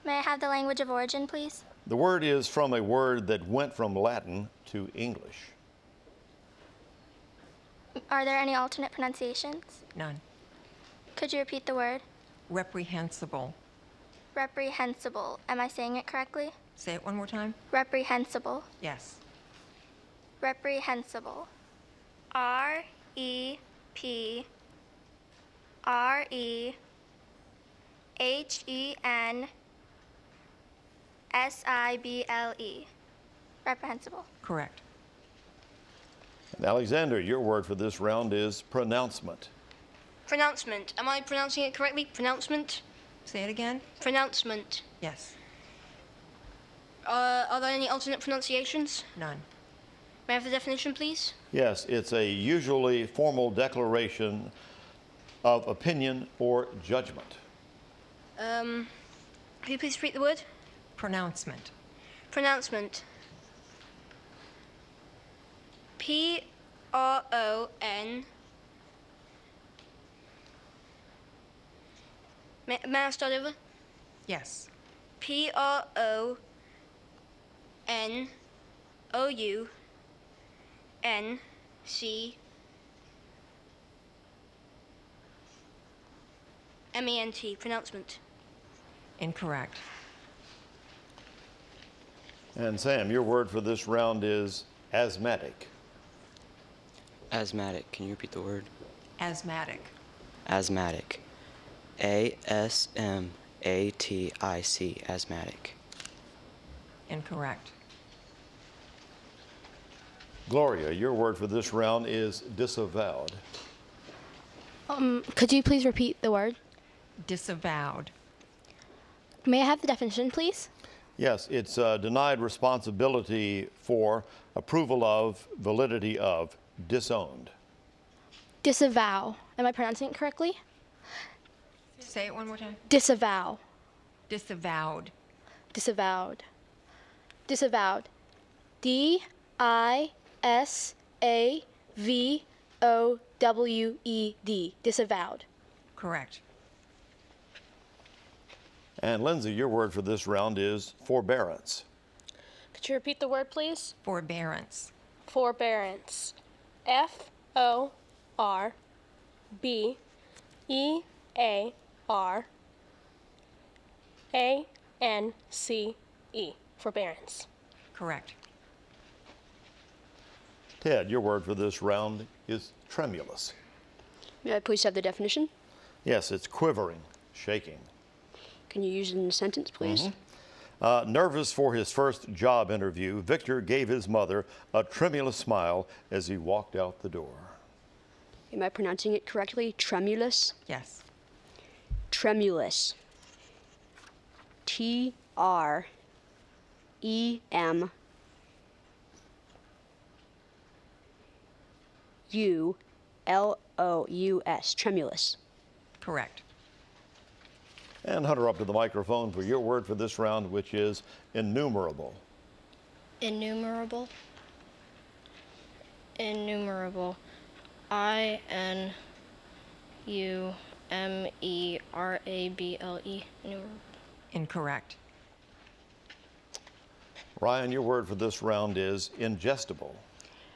May I have the language of origin, please? The word is from a word that went from Latin to English. Are there any alternate pronunciations? None. Could you repeat the word? Reprehensible. Reprehensible. Am I saying it correctly? Say it one more time. Reprehensible. Yes. Reprehensible. R-E-P-R-E-H-E-N-S-I-B-L-E. Reprehensible. Correct. And Alexander, your word for this round is pronouncement. Pronouncement. Am I pronouncing it correctly? Pronouncement. Say it again. Pronouncement. Yes. Are there any alternate pronunciations? None. May I have the definition, please? Yes, it's a usually formal declaration of opinion or judgment. Could you please repeat the word? Pronouncement. Pronouncement. P-R-O-N. May I start over? Yes. P-R-O-N-O-U-N-C-M-E-N-T. Pronouncement. Incorrect. And Sam, your word for this round is asthmatic. Asthmatic, can you repeat the word? Asthmatic. Asthmatic. A-S-M-A-T-I-C, asthmatic. Incorrect. Gloria, your word for this round is disavowed. Could you please repeat the word? Disavowed. May I have the definition, please? Yes, it's denied responsibility for, approval of, validity of, disowned. Disavow. Am I pronouncing it correctly? Say it one more time. Disavow. Disavowed. Disavowed. Disavowed. D-I-S-A-V-O-W-E-D. Disavowed. Correct. And Lindsay, your word for this round is forbearance. Could you repeat the word, please? Forbearance. Forbearance. F-O-R-B-E-A-R-A-N-C-E. Forbearance. Correct. Ted, your word for this round is tremulous. May I please have the definition? Yes, it's quivering, shaking. Can you use it in a sentence, please? Nervous for his first job interview, Victor gave his mother a tremulous smile as he walked out the door. Am I pronouncing it correctly? Tremulous? Yes. Tremulous. T-R-E-M-U-L-O-U-S. Tremulous. Correct. And Hunter, up to the microphone for your word for this round, which is innumerable. Innumerable. Innumerable. I-N-U-M-E-R-A-B-L-E. Innumerable. Incorrect. Ryan, your word for this round is ingestible.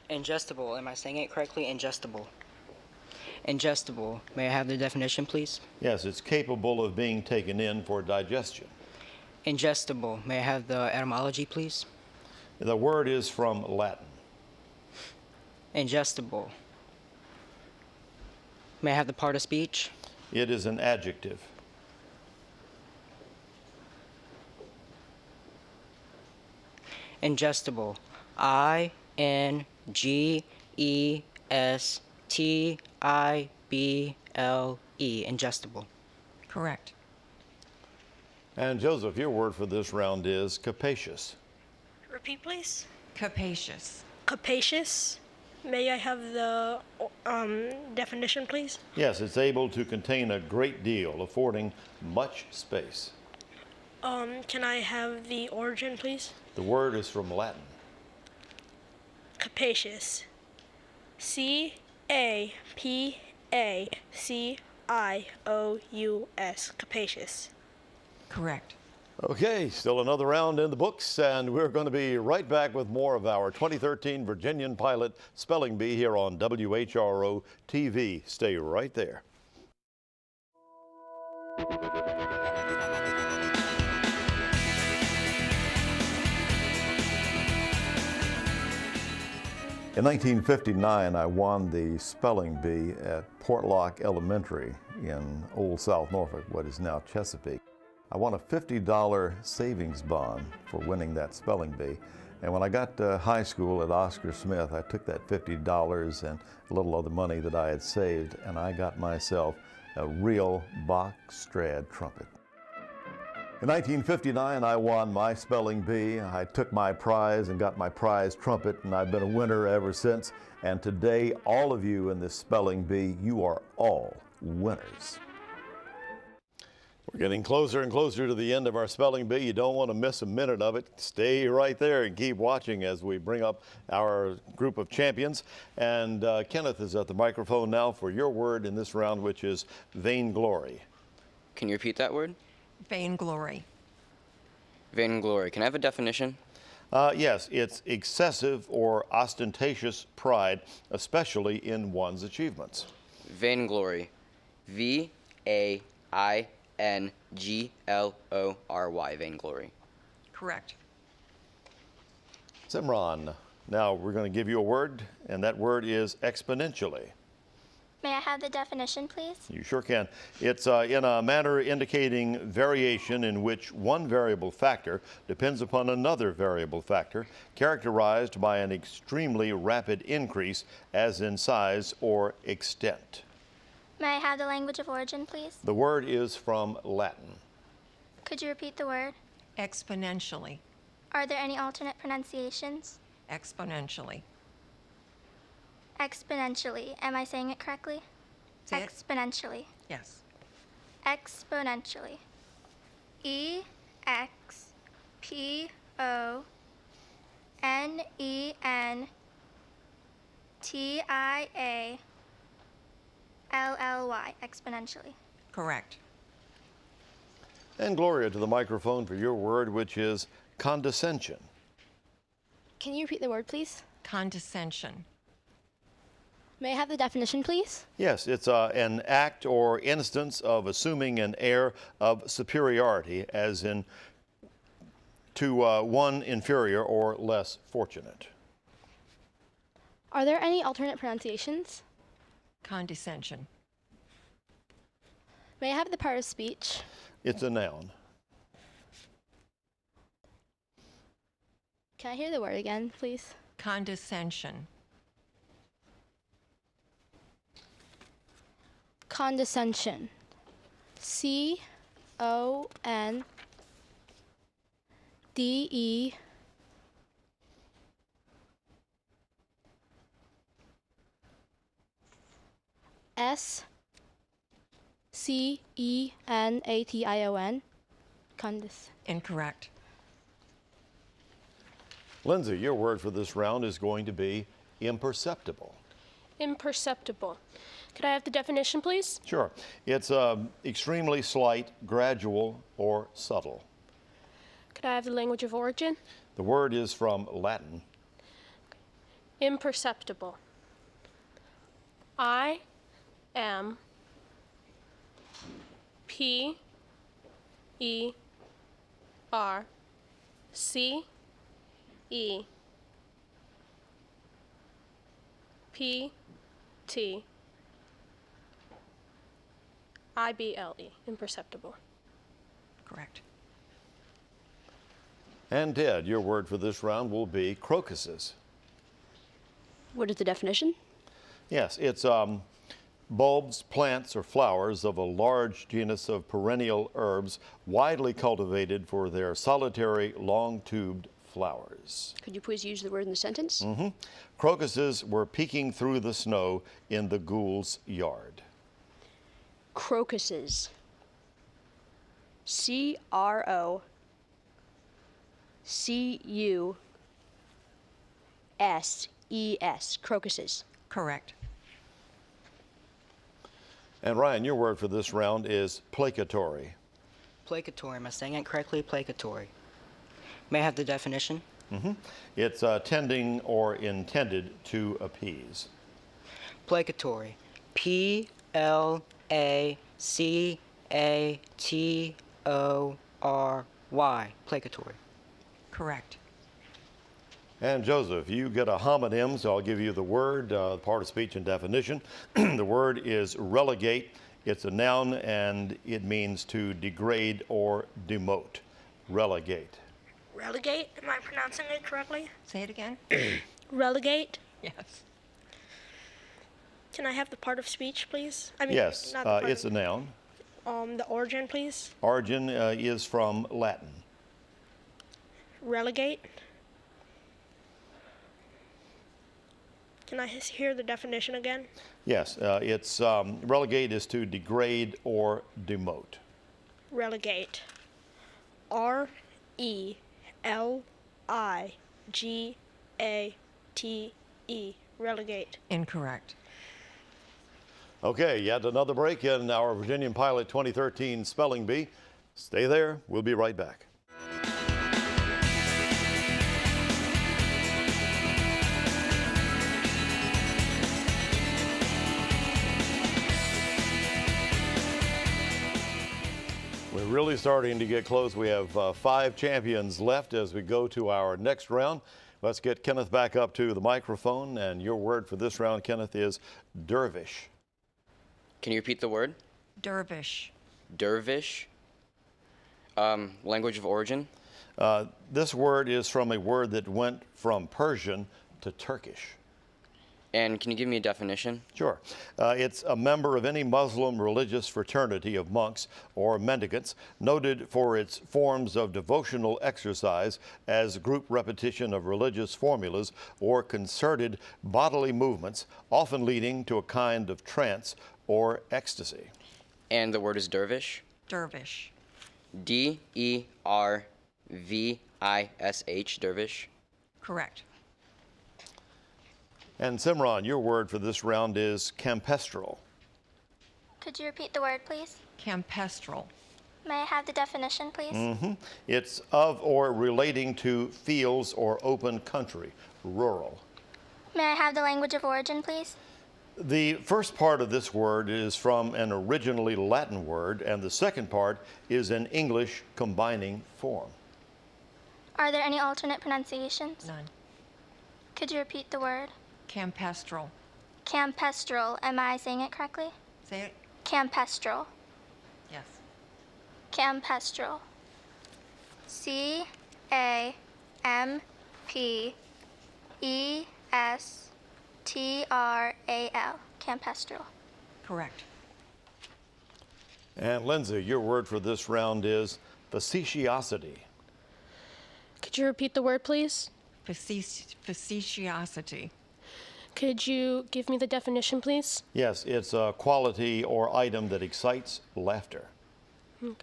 Ingestible. Am I saying it correctly? Ingestible. Ingestible. May I have the definition, please? Yes, it's capable of being taken in for digestion. Ingestible. May I have the etymology, please? The word is from Latin. Ingestible. May I have the part of speech? It is an adjective. Ingestible. INGESTIBLE. Ingestible. Correct. And Joseph, your word for this round is capacious. Repeat, please. Capacious. Capacious. May I have the definition, please? Yes, it's able to contain a great deal, affording much space. Can I have the origin, please? The word is from Latin. Capacious. CAPACIOUS. Capacious. Correct. Okay, still another round in the books, and we're going to be right back with more of our 2013 Virginian-Pilot Spelling Bee here on WHRO TV. Stay right there. In 1959, I won the spelling bee at Portlock Elementary in Old South Norfolk, what is now Chesapeake. I won a $50 savings bond for winning that spelling bee. And when I got to high school at Oscar Smith, I took that $50 and a little other money that I had saved, and I got myself a real Bach Strad trumpet. In 1959, I won my spelling bee. I took my prize and got my prize trumpet, and I've been a winner ever since. And today, all of you in this spelling bee, you are all winners. We're getting closer and closer to the end of our spelling bee. You don't want to miss a minute of it. Stay right there and keep watching as we bring up our group of champions. And Kenneth is at the microphone now for your word in this round, which is vainglory. Can you repeat that word? Vainglory. Vainglory. Can I have a definition? Yes, it's excessive or ostentatious pride, especially in one's achievements. Vainglory. VAINGLORY. Vainglory. Correct. Simran, now we're going to give you a word, and that word is exponentially. May I have the definition, please? You sure can. It's in a manner indicating variation in which one variable factor depends upon another variable factor, characterized by an extremely rapid increase, as in size or extent. May I have the language of origin, please? The word is from Latin. Could you repeat the word? Exponentially. Are there any alternate pronunciations? Exponentially. Exponentially. Am I saying it correctly? Say it. Exponentially. Yes. Exponentially. EXPONENTIALLY. Exponentially. Correct. And Gloria to the microphone for your word, which is condescension. Can you repeat the word, please? Condescension. May I have the definition, please? Yes, it's an act or instance of assuming an air of superiority, as in to one inferior or less fortunate. Are there any alternate pronunciations? Condescension. May I have the part of speech? It's a noun. Can I hear the word again, please? Condescension. Condescension. CONDE SCENATION. Incorrect. Lindsay, your word for this round is going to be imperceptible. Imperceptible. Could I have the definition, please? Sure. It's extremely slight, gradual, or subtle. Could I have the language of origin? The word is from Latin. Imperceptible. I am E P T I B L E. Imperceptible. Correct. And Ted, your word for this round will be crocuses. What is the definition? Yes, it's bulbs, plants, or flowers of a large genus of perennial herbs widely cultivated for their solitary, long-tubed flowers. Could you please use the word in the sentence? Crocuses were peeking through the snow in the ghoul's yard. Crocuses. C-R-O-C-U-S-E-S. Crocuses. Correct. And Ryan, your word for this round is placatory. Placatory. Am I saying it correctly? Placatory. May I have the definition? It's tending or intended to appease. Placatory. P-L-A-C-A-T-O-R-Y. Placatory. Correct. And Joseph, you get a homonym, so I'll give you the word, part of speech and definition. The word is relegate. It's a noun and it means to degrade or demote. Relegate. Relegate? Am I pronouncing it correctly? Say it again. Relegate? Yes. Can I have the part of speech, please? I mean, Yes, not the part it's a noun. the origin, please. Origin is from Latin. Relegate? Can I hear the definition again? Yes, it's relegate is to degrade or demote. Relegate. R-E-L-I-G-A-T-E. Relegate. Incorrect. Okay, yet another break in our Virginian-Pilot 2013 Spelling Bee. Stay there. We'll be right back. We're really starting to get close. We have 5 champions left as we go to our next round. Let's get Kenneth back up to the microphone. And your word for this round, Kenneth, is dervish. Can you repeat the word? Dervish. Dervish. Language of origin? This word is from a word that went from Persian to Turkish. And can you give me a definition? Sure. It's a member of any Muslim religious fraternity of monks or mendicants, noted for its forms of devotional exercise as group repetition of religious formulas or concerted bodily movements, often leading to a kind of trance or ecstasy. And the word is dervish? Dervish. D-E-R-V-I-S-H, dervish? Correct. And Simran, your word for this round is campestral. Could you repeat the word, please? Campestral. May I have the definition, please? It's of or relating to fields or open country, rural. May I have the language of origin, please? The first part of this word is from an originally Latin word, and the second part is an English combining form. Are there any alternate pronunciations? None. Could you repeat the word? Campestral. Campestral. Am I saying it correctly? Say it. Campestral. Yes. Campestral. C-A-M-P-E-S-T-R-A-L. Campestral. Correct. And Lindsay, your word for this round is facetiosity. Could you repeat the word, please? Facetiosity. Could you give me the definition, please? Yes, it's a quality or item that excites laughter. Okay.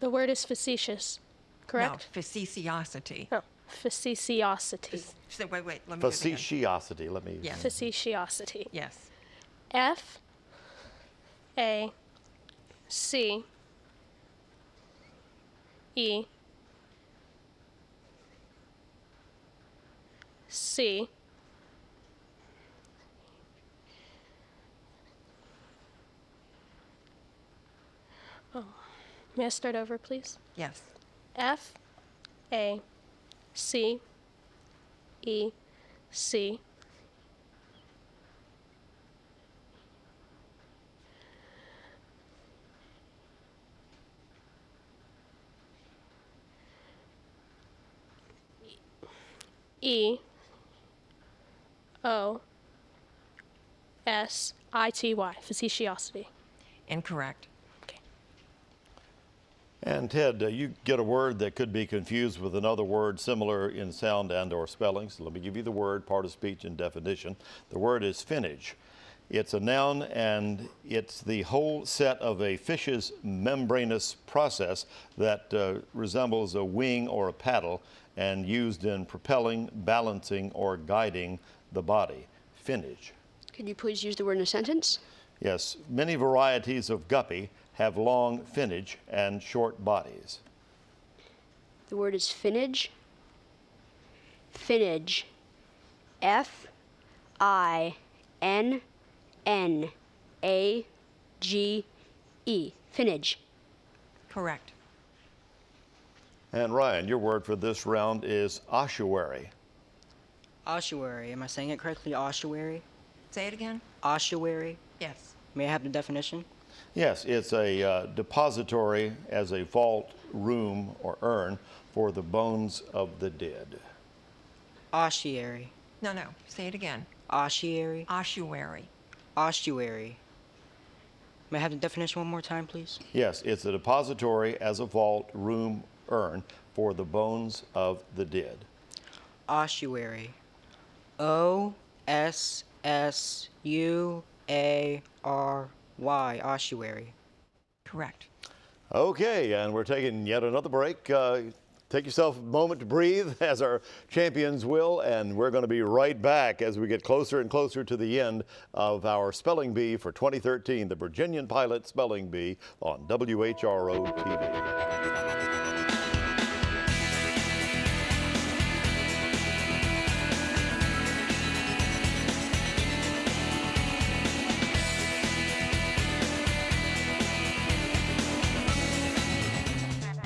The word is facetious, correct? No, facetiosity. No, facetiosity. Wait, let me do it again. Facetiosity, let me... Yes. Facetiosity. Yes. F-A-C-E Oh, may I start over, please? Yes. F A C E C E O S I T Y, facetiosity. Incorrect. And Ted, you get a word that could be confused with another word similar in sound and or spelling. So let me give you the word, part of speech, and definition. The word is finnage. It's a noun, and it's the whole set of a fish's membranous process that resembles a wing or a paddle and used in propelling, balancing, or guiding the body. Finnage. Could you please use the word in a sentence? Yes, many varieties of guppy have long finnage and short bodies. The word is finnage. Finnage. F-I-N-N-A-G-E. Finnage. Correct. And Ryan, your word for this round is ossuary. Ossuary. Am I saying it correctly? Ossuary? Say it again. Ossuary? Yes. May I have the definition? Yes, it's a depository as a vault, room, or urn for the bones of the dead. Ossuary. No. Say it again. Ossuary? Ossuary. Ossuary. May I have the definition one more time, please? Yes, it's a depository as a vault, room, urn for the bones of the dead. Ossuary. O-S-S-U-A-R-Y. Ossuary. Correct. Okay, and we're taking yet another break. Take yourself a moment to breathe, as our champions will, and we're going to be right back as we get closer and closer to the end of our Spelling Bee for 2013, the Virginian-Pilot Spelling Bee on WHRO TV.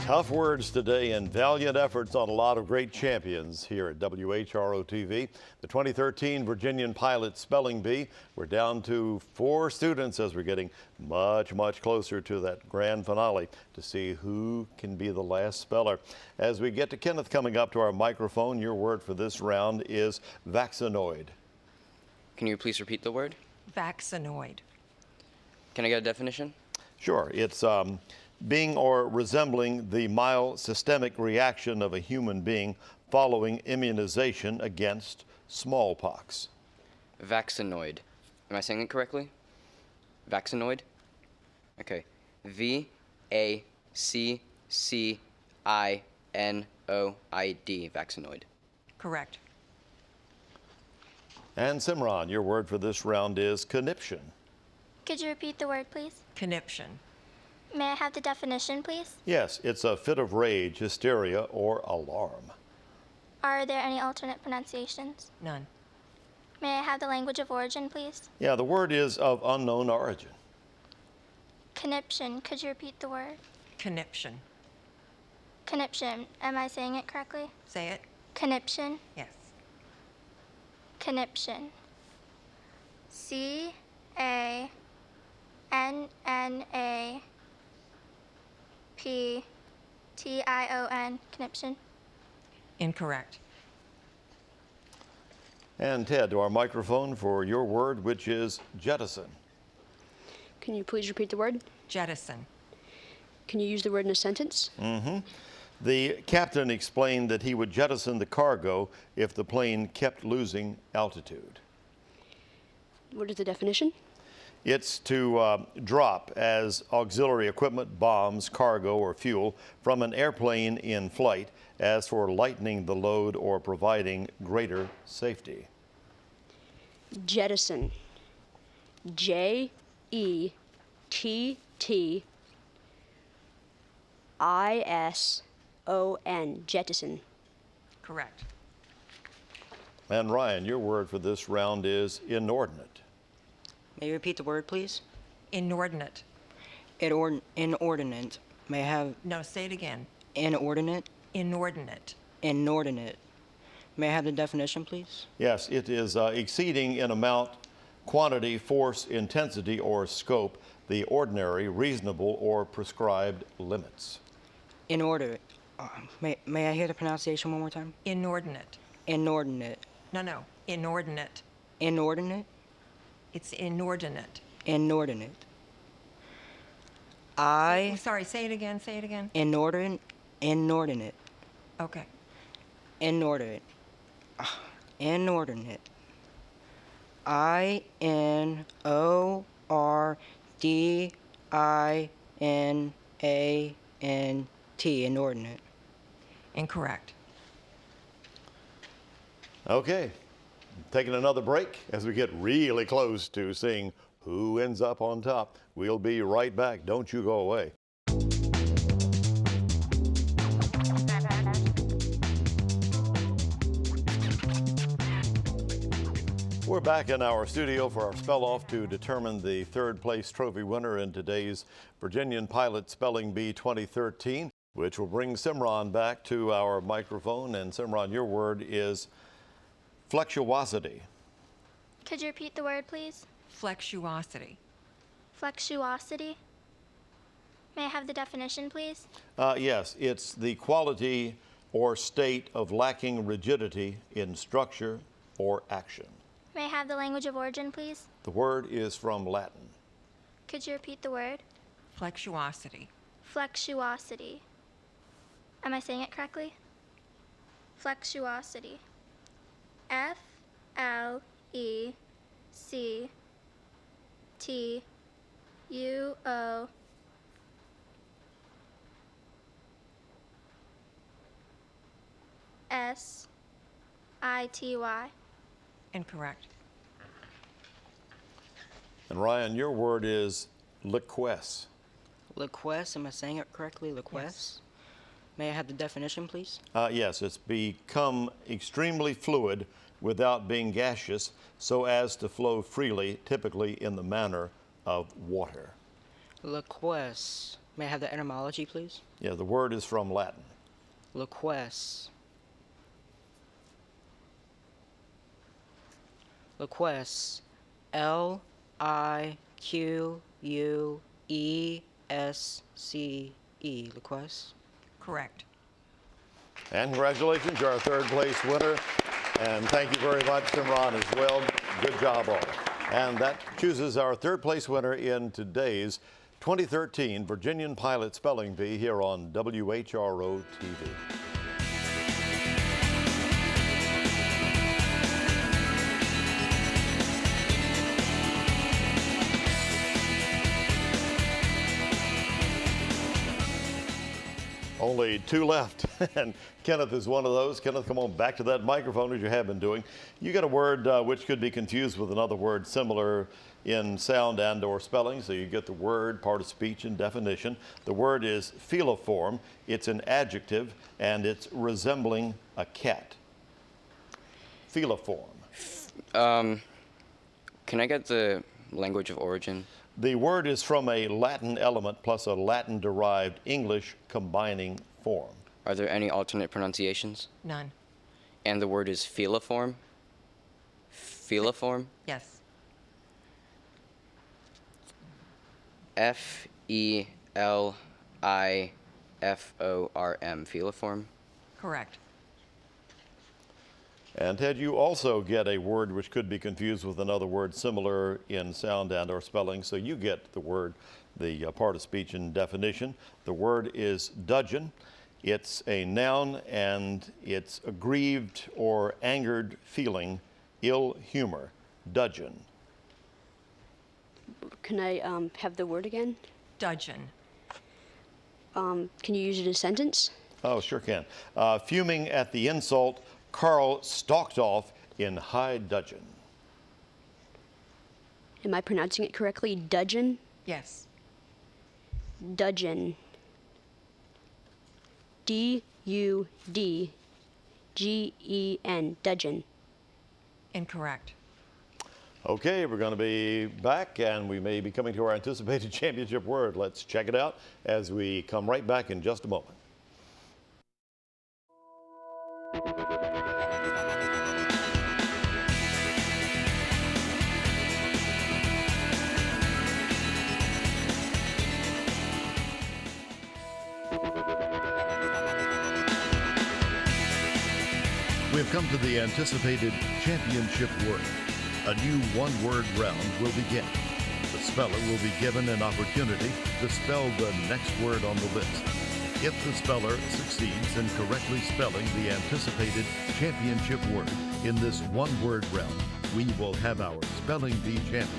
Tough words today and valiant efforts on a lot of great champions here at WHRO TV. The 2013 Virginian-Pilot Spelling Bee. We're down to 4 students as we're getting much, much closer to that grand finale to see who can be the last speller. As we get to Kenneth coming up to our microphone, your word for this round is vaccinoid. Can you please repeat the word? Vaccinoid. Can I get a definition? Sure. It's being or resembling the mild systemic reaction of a human being following immunization against smallpox. Vaccinoid. Am I saying it correctly? Vaccinoid? Okay. V-A-C-C-I-N-O-I-D. Vaccinoid. Correct. And Simran, your word for this round is conniption. Could you repeat the word, please? Conniption. May I have the definition, please? Yes, it's a fit of rage, hysteria, or alarm. Are there any alternate pronunciations? None. May I have the language of origin, please? Yeah, the word is of unknown origin. Conniption. Could you repeat the word? Conniption. Conniption. Am I saying it correctly? Say it. Conniption. Yes. Conniption. C-A-N-N-A-P-T-I-O-N. Conniption. Incorrect. And Ted, to our microphone for your word, which is jettison. Can you please repeat the word? Jettison. Can you use the word in a sentence? Mm-hmm. The captain explained that he would jettison the cargo if the plane kept losing altitude. What is the definition? It's to drop as auxiliary equipment, bombs, cargo, or fuel from an airplane in flight, as for lightening the load or providing greater safety. Jettison. J-E-T-T-I-S-O-N. Jettison. Correct. And Ryan, your word for this round is inordinate. May you repeat the word, please? Inordinate. Inordinate. May I have... No, say it again. Inordinate? Inordinate. Inordinate. May I have the definition, please? Yes, it is exceeding in amount, quantity, force, intensity, or scope the ordinary, reasonable, or prescribed limits. Inordinate. May I hear the pronunciation one more time? Inordinate. Inordinate. No. Inordinate. Inordinate? It's inordinate. Inordinate. Sorry, say it again. Inordinate. Inordinate. Okay. Inordinate. Inordinate. INORDINANT. Inordinate. Incorrect. Okay, taking another break as we get really close to seeing who ends up on top. We'll be right back. Don't you go away. We're back in our studio for our spell off to determine the third place trophy winner in today's Virginian-Pilot Spelling Bee 2013, which will bring Simran back to our microphone. And Simran, your word is flexuosity. Could you repeat the word, please? Flexuosity. Flexuosity. May I have the definition, please? Yes, it's the quality or state of lacking rigidity in structure or action. May I have the language of origin, please? The word is from Latin. Could you repeat the word? Flexuosity. Flexuosity. Am I saying it correctly? Flexuosity. Flexuosity. Incorrect. And Ryan, your word is liquesse. Liquesse. Am I saying it correctly? Liquesse. Yes. May I have the definition, please? Yes, it's become extremely fluid without being gaseous so as to flow freely, typically in the manner of water. Liquesse. May I have the etymology, please? Yeah, the word is from Latin. Liquesse. Liquesse. Liquesse. Liquesse. Correct. And congratulations, you're our third place winner. And thank you very much, Simran, as well. Good job all. And that chooses our third place winner in today's 2013 Virginian-Pilot Spelling Bee here on WHRO TV. Only two left, and Kenneth is one of those. Kenneth, come on back to that microphone as you have been doing. You got a word which could be confused with another word similar in sound and or spelling, so you get the word, part of speech, and definition. The word is filiform. It's an adjective, and it's resembling a cat. Filiform. Can I get the language of origin? The word is from a Latin element plus a Latin-derived English combining form. Are there any alternate pronunciations? None. And the word is filiform? Filiform? Yes. F-E-L-I-F-O-R-M. Filiform? Correct. And Ted, you also get a word which could be confused with another word similar in sound and or spelling. So you get the word, the part of speech and definition. The word is dudgeon. It's a noun and it's aggrieved or angered feeling, ill humor. Dudgeon. Can I have the word again? Dudgeon. Can you use it in a sentence? Oh, sure can. Fuming at the insult, Carl stalked off in high dudgeon. Am I pronouncing it correctly? Dudgeon? Yes. Dudgeon. D-U-D-G-E-N. Dudgeon. Incorrect. Okay, we're going to be back, and we may be coming to our anticipated championship word. Let's check it out as we come right back in just a moment. We have come to the anticipated championship word. A new one-word round will begin. The speller will be given an opportunity to spell the next word on the list. If the speller succeeds in correctly spelling the anticipated championship word in this one-word round, we will have our Spelling Bee champion.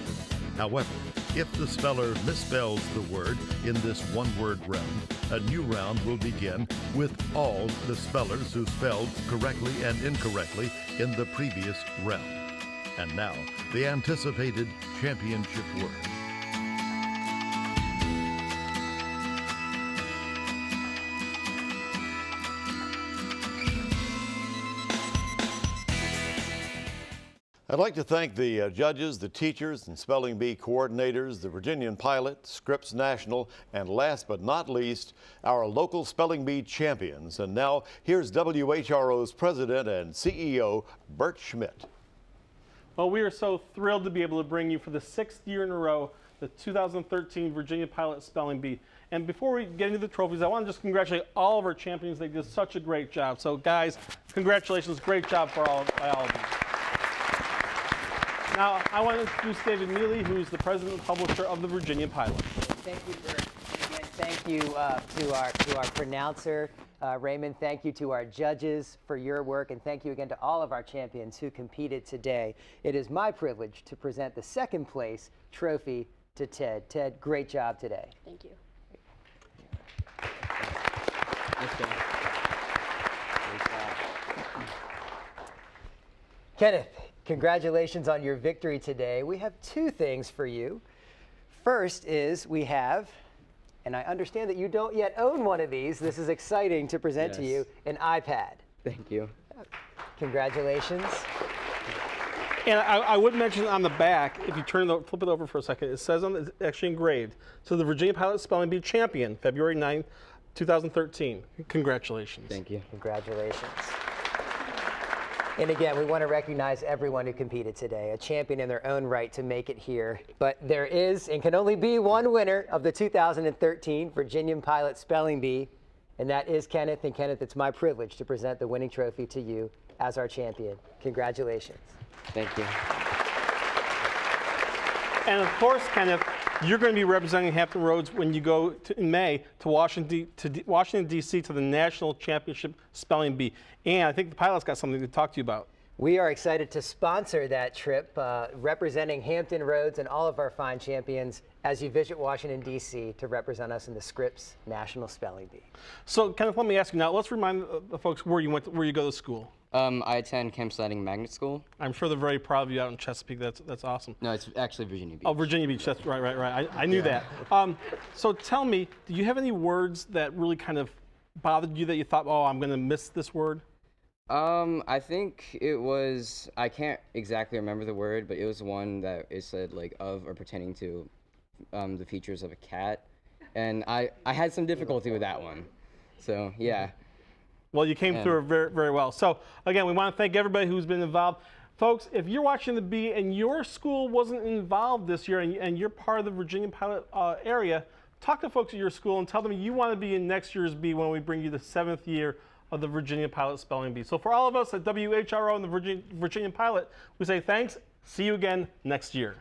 However, if the speller misspells the word in this one-word round, a new round will begin with all the spellers who spelled correctly and incorrectly in the previous round. And now, the anticipated championship word. I'd like to thank the judges, the teachers, and Spelling Bee coordinators, the Virginian-Pilot, Scripps National, and last but not least, our local Spelling Bee champions. And now, here's WHRO's president and CEO, Bert Schmidt. Well, we are so thrilled to be able to bring you for the 6th year in a row the 2013 Virginia-Pilot Spelling Bee. And before we get into the trophies, I want to just congratulate all of our champions. They did such a great job. So, guys, congratulations. Great job by all of you. Now, I want to introduce David Neely, who's the president and publisher of the Virginia-Pilot. Thank you, Bert. Again, thank you to our pronouncer, Raymond. Thank you to our judges for your work, and thank you again to all of our champions who competed today. It is my privilege to present the second place trophy to Ted. Ted, great job today. Thank you. Kenneth, congratulations on your victory today. We have two things for you. First is we have, and I understand that you don't yet own one of these. This is exciting to present to you, an iPad. Thank you. Congratulations. And I would mention on the back, if you flip it over for a second, it says it's actually engraved. So the Virginia-Pilot Spelling Bee champion, February 9th, 2013. Congratulations. Thank you. Congratulations. And again, we want to recognize everyone who competed today, a champion in their own right to make it here. But there is and can only be one winner of the 2013 Virginian-Pilot Spelling Bee, and that is Kenneth. And Kenneth, it's my privilege to present the winning trophy to you as our champion. Congratulations. Thank you. And of course, Kenneth, you're going to be representing Hampton Roads when you go in May to Washington, D.C. to the National Championship Spelling Bee. And I think the pilot's got something to talk to you about. We are excited to sponsor that trip, representing Hampton Roads and all of our fine champions as you visit Washington, D.C. to represent us in the Scripps National Spelling Bee. So, Kenneth, let me ask you now, let's remind the folks where you go to school. I attend Camp Sliding Magnet School. I'm sure they're very proud of you out in Chesapeake. That's awesome. No, it's actually Virginia Beach. Oh, Virginia Beach. That's right. I knew that. So tell me, do you have any words that really kind of bothered you that you thought, oh, I'm going to miss this word? I think it was, I can't exactly remember the word, but it was one that it said like of or pertaining to the features of a cat. And I had some difficulty with that one. So, yeah. Well, you came through very, very well. So, again, we want to thank everybody who's been involved. Folks, if you're watching the Bee and your school wasn't involved this year and you're part of the Virginia-Pilot area, talk to folks at your school and tell them you want to be in next year's Bee when we bring you the 7th year of the Virginia-Pilot Spelling Bee. So for all of us at WHRO and the Virginia-Pilot, we say thanks. See you again next year.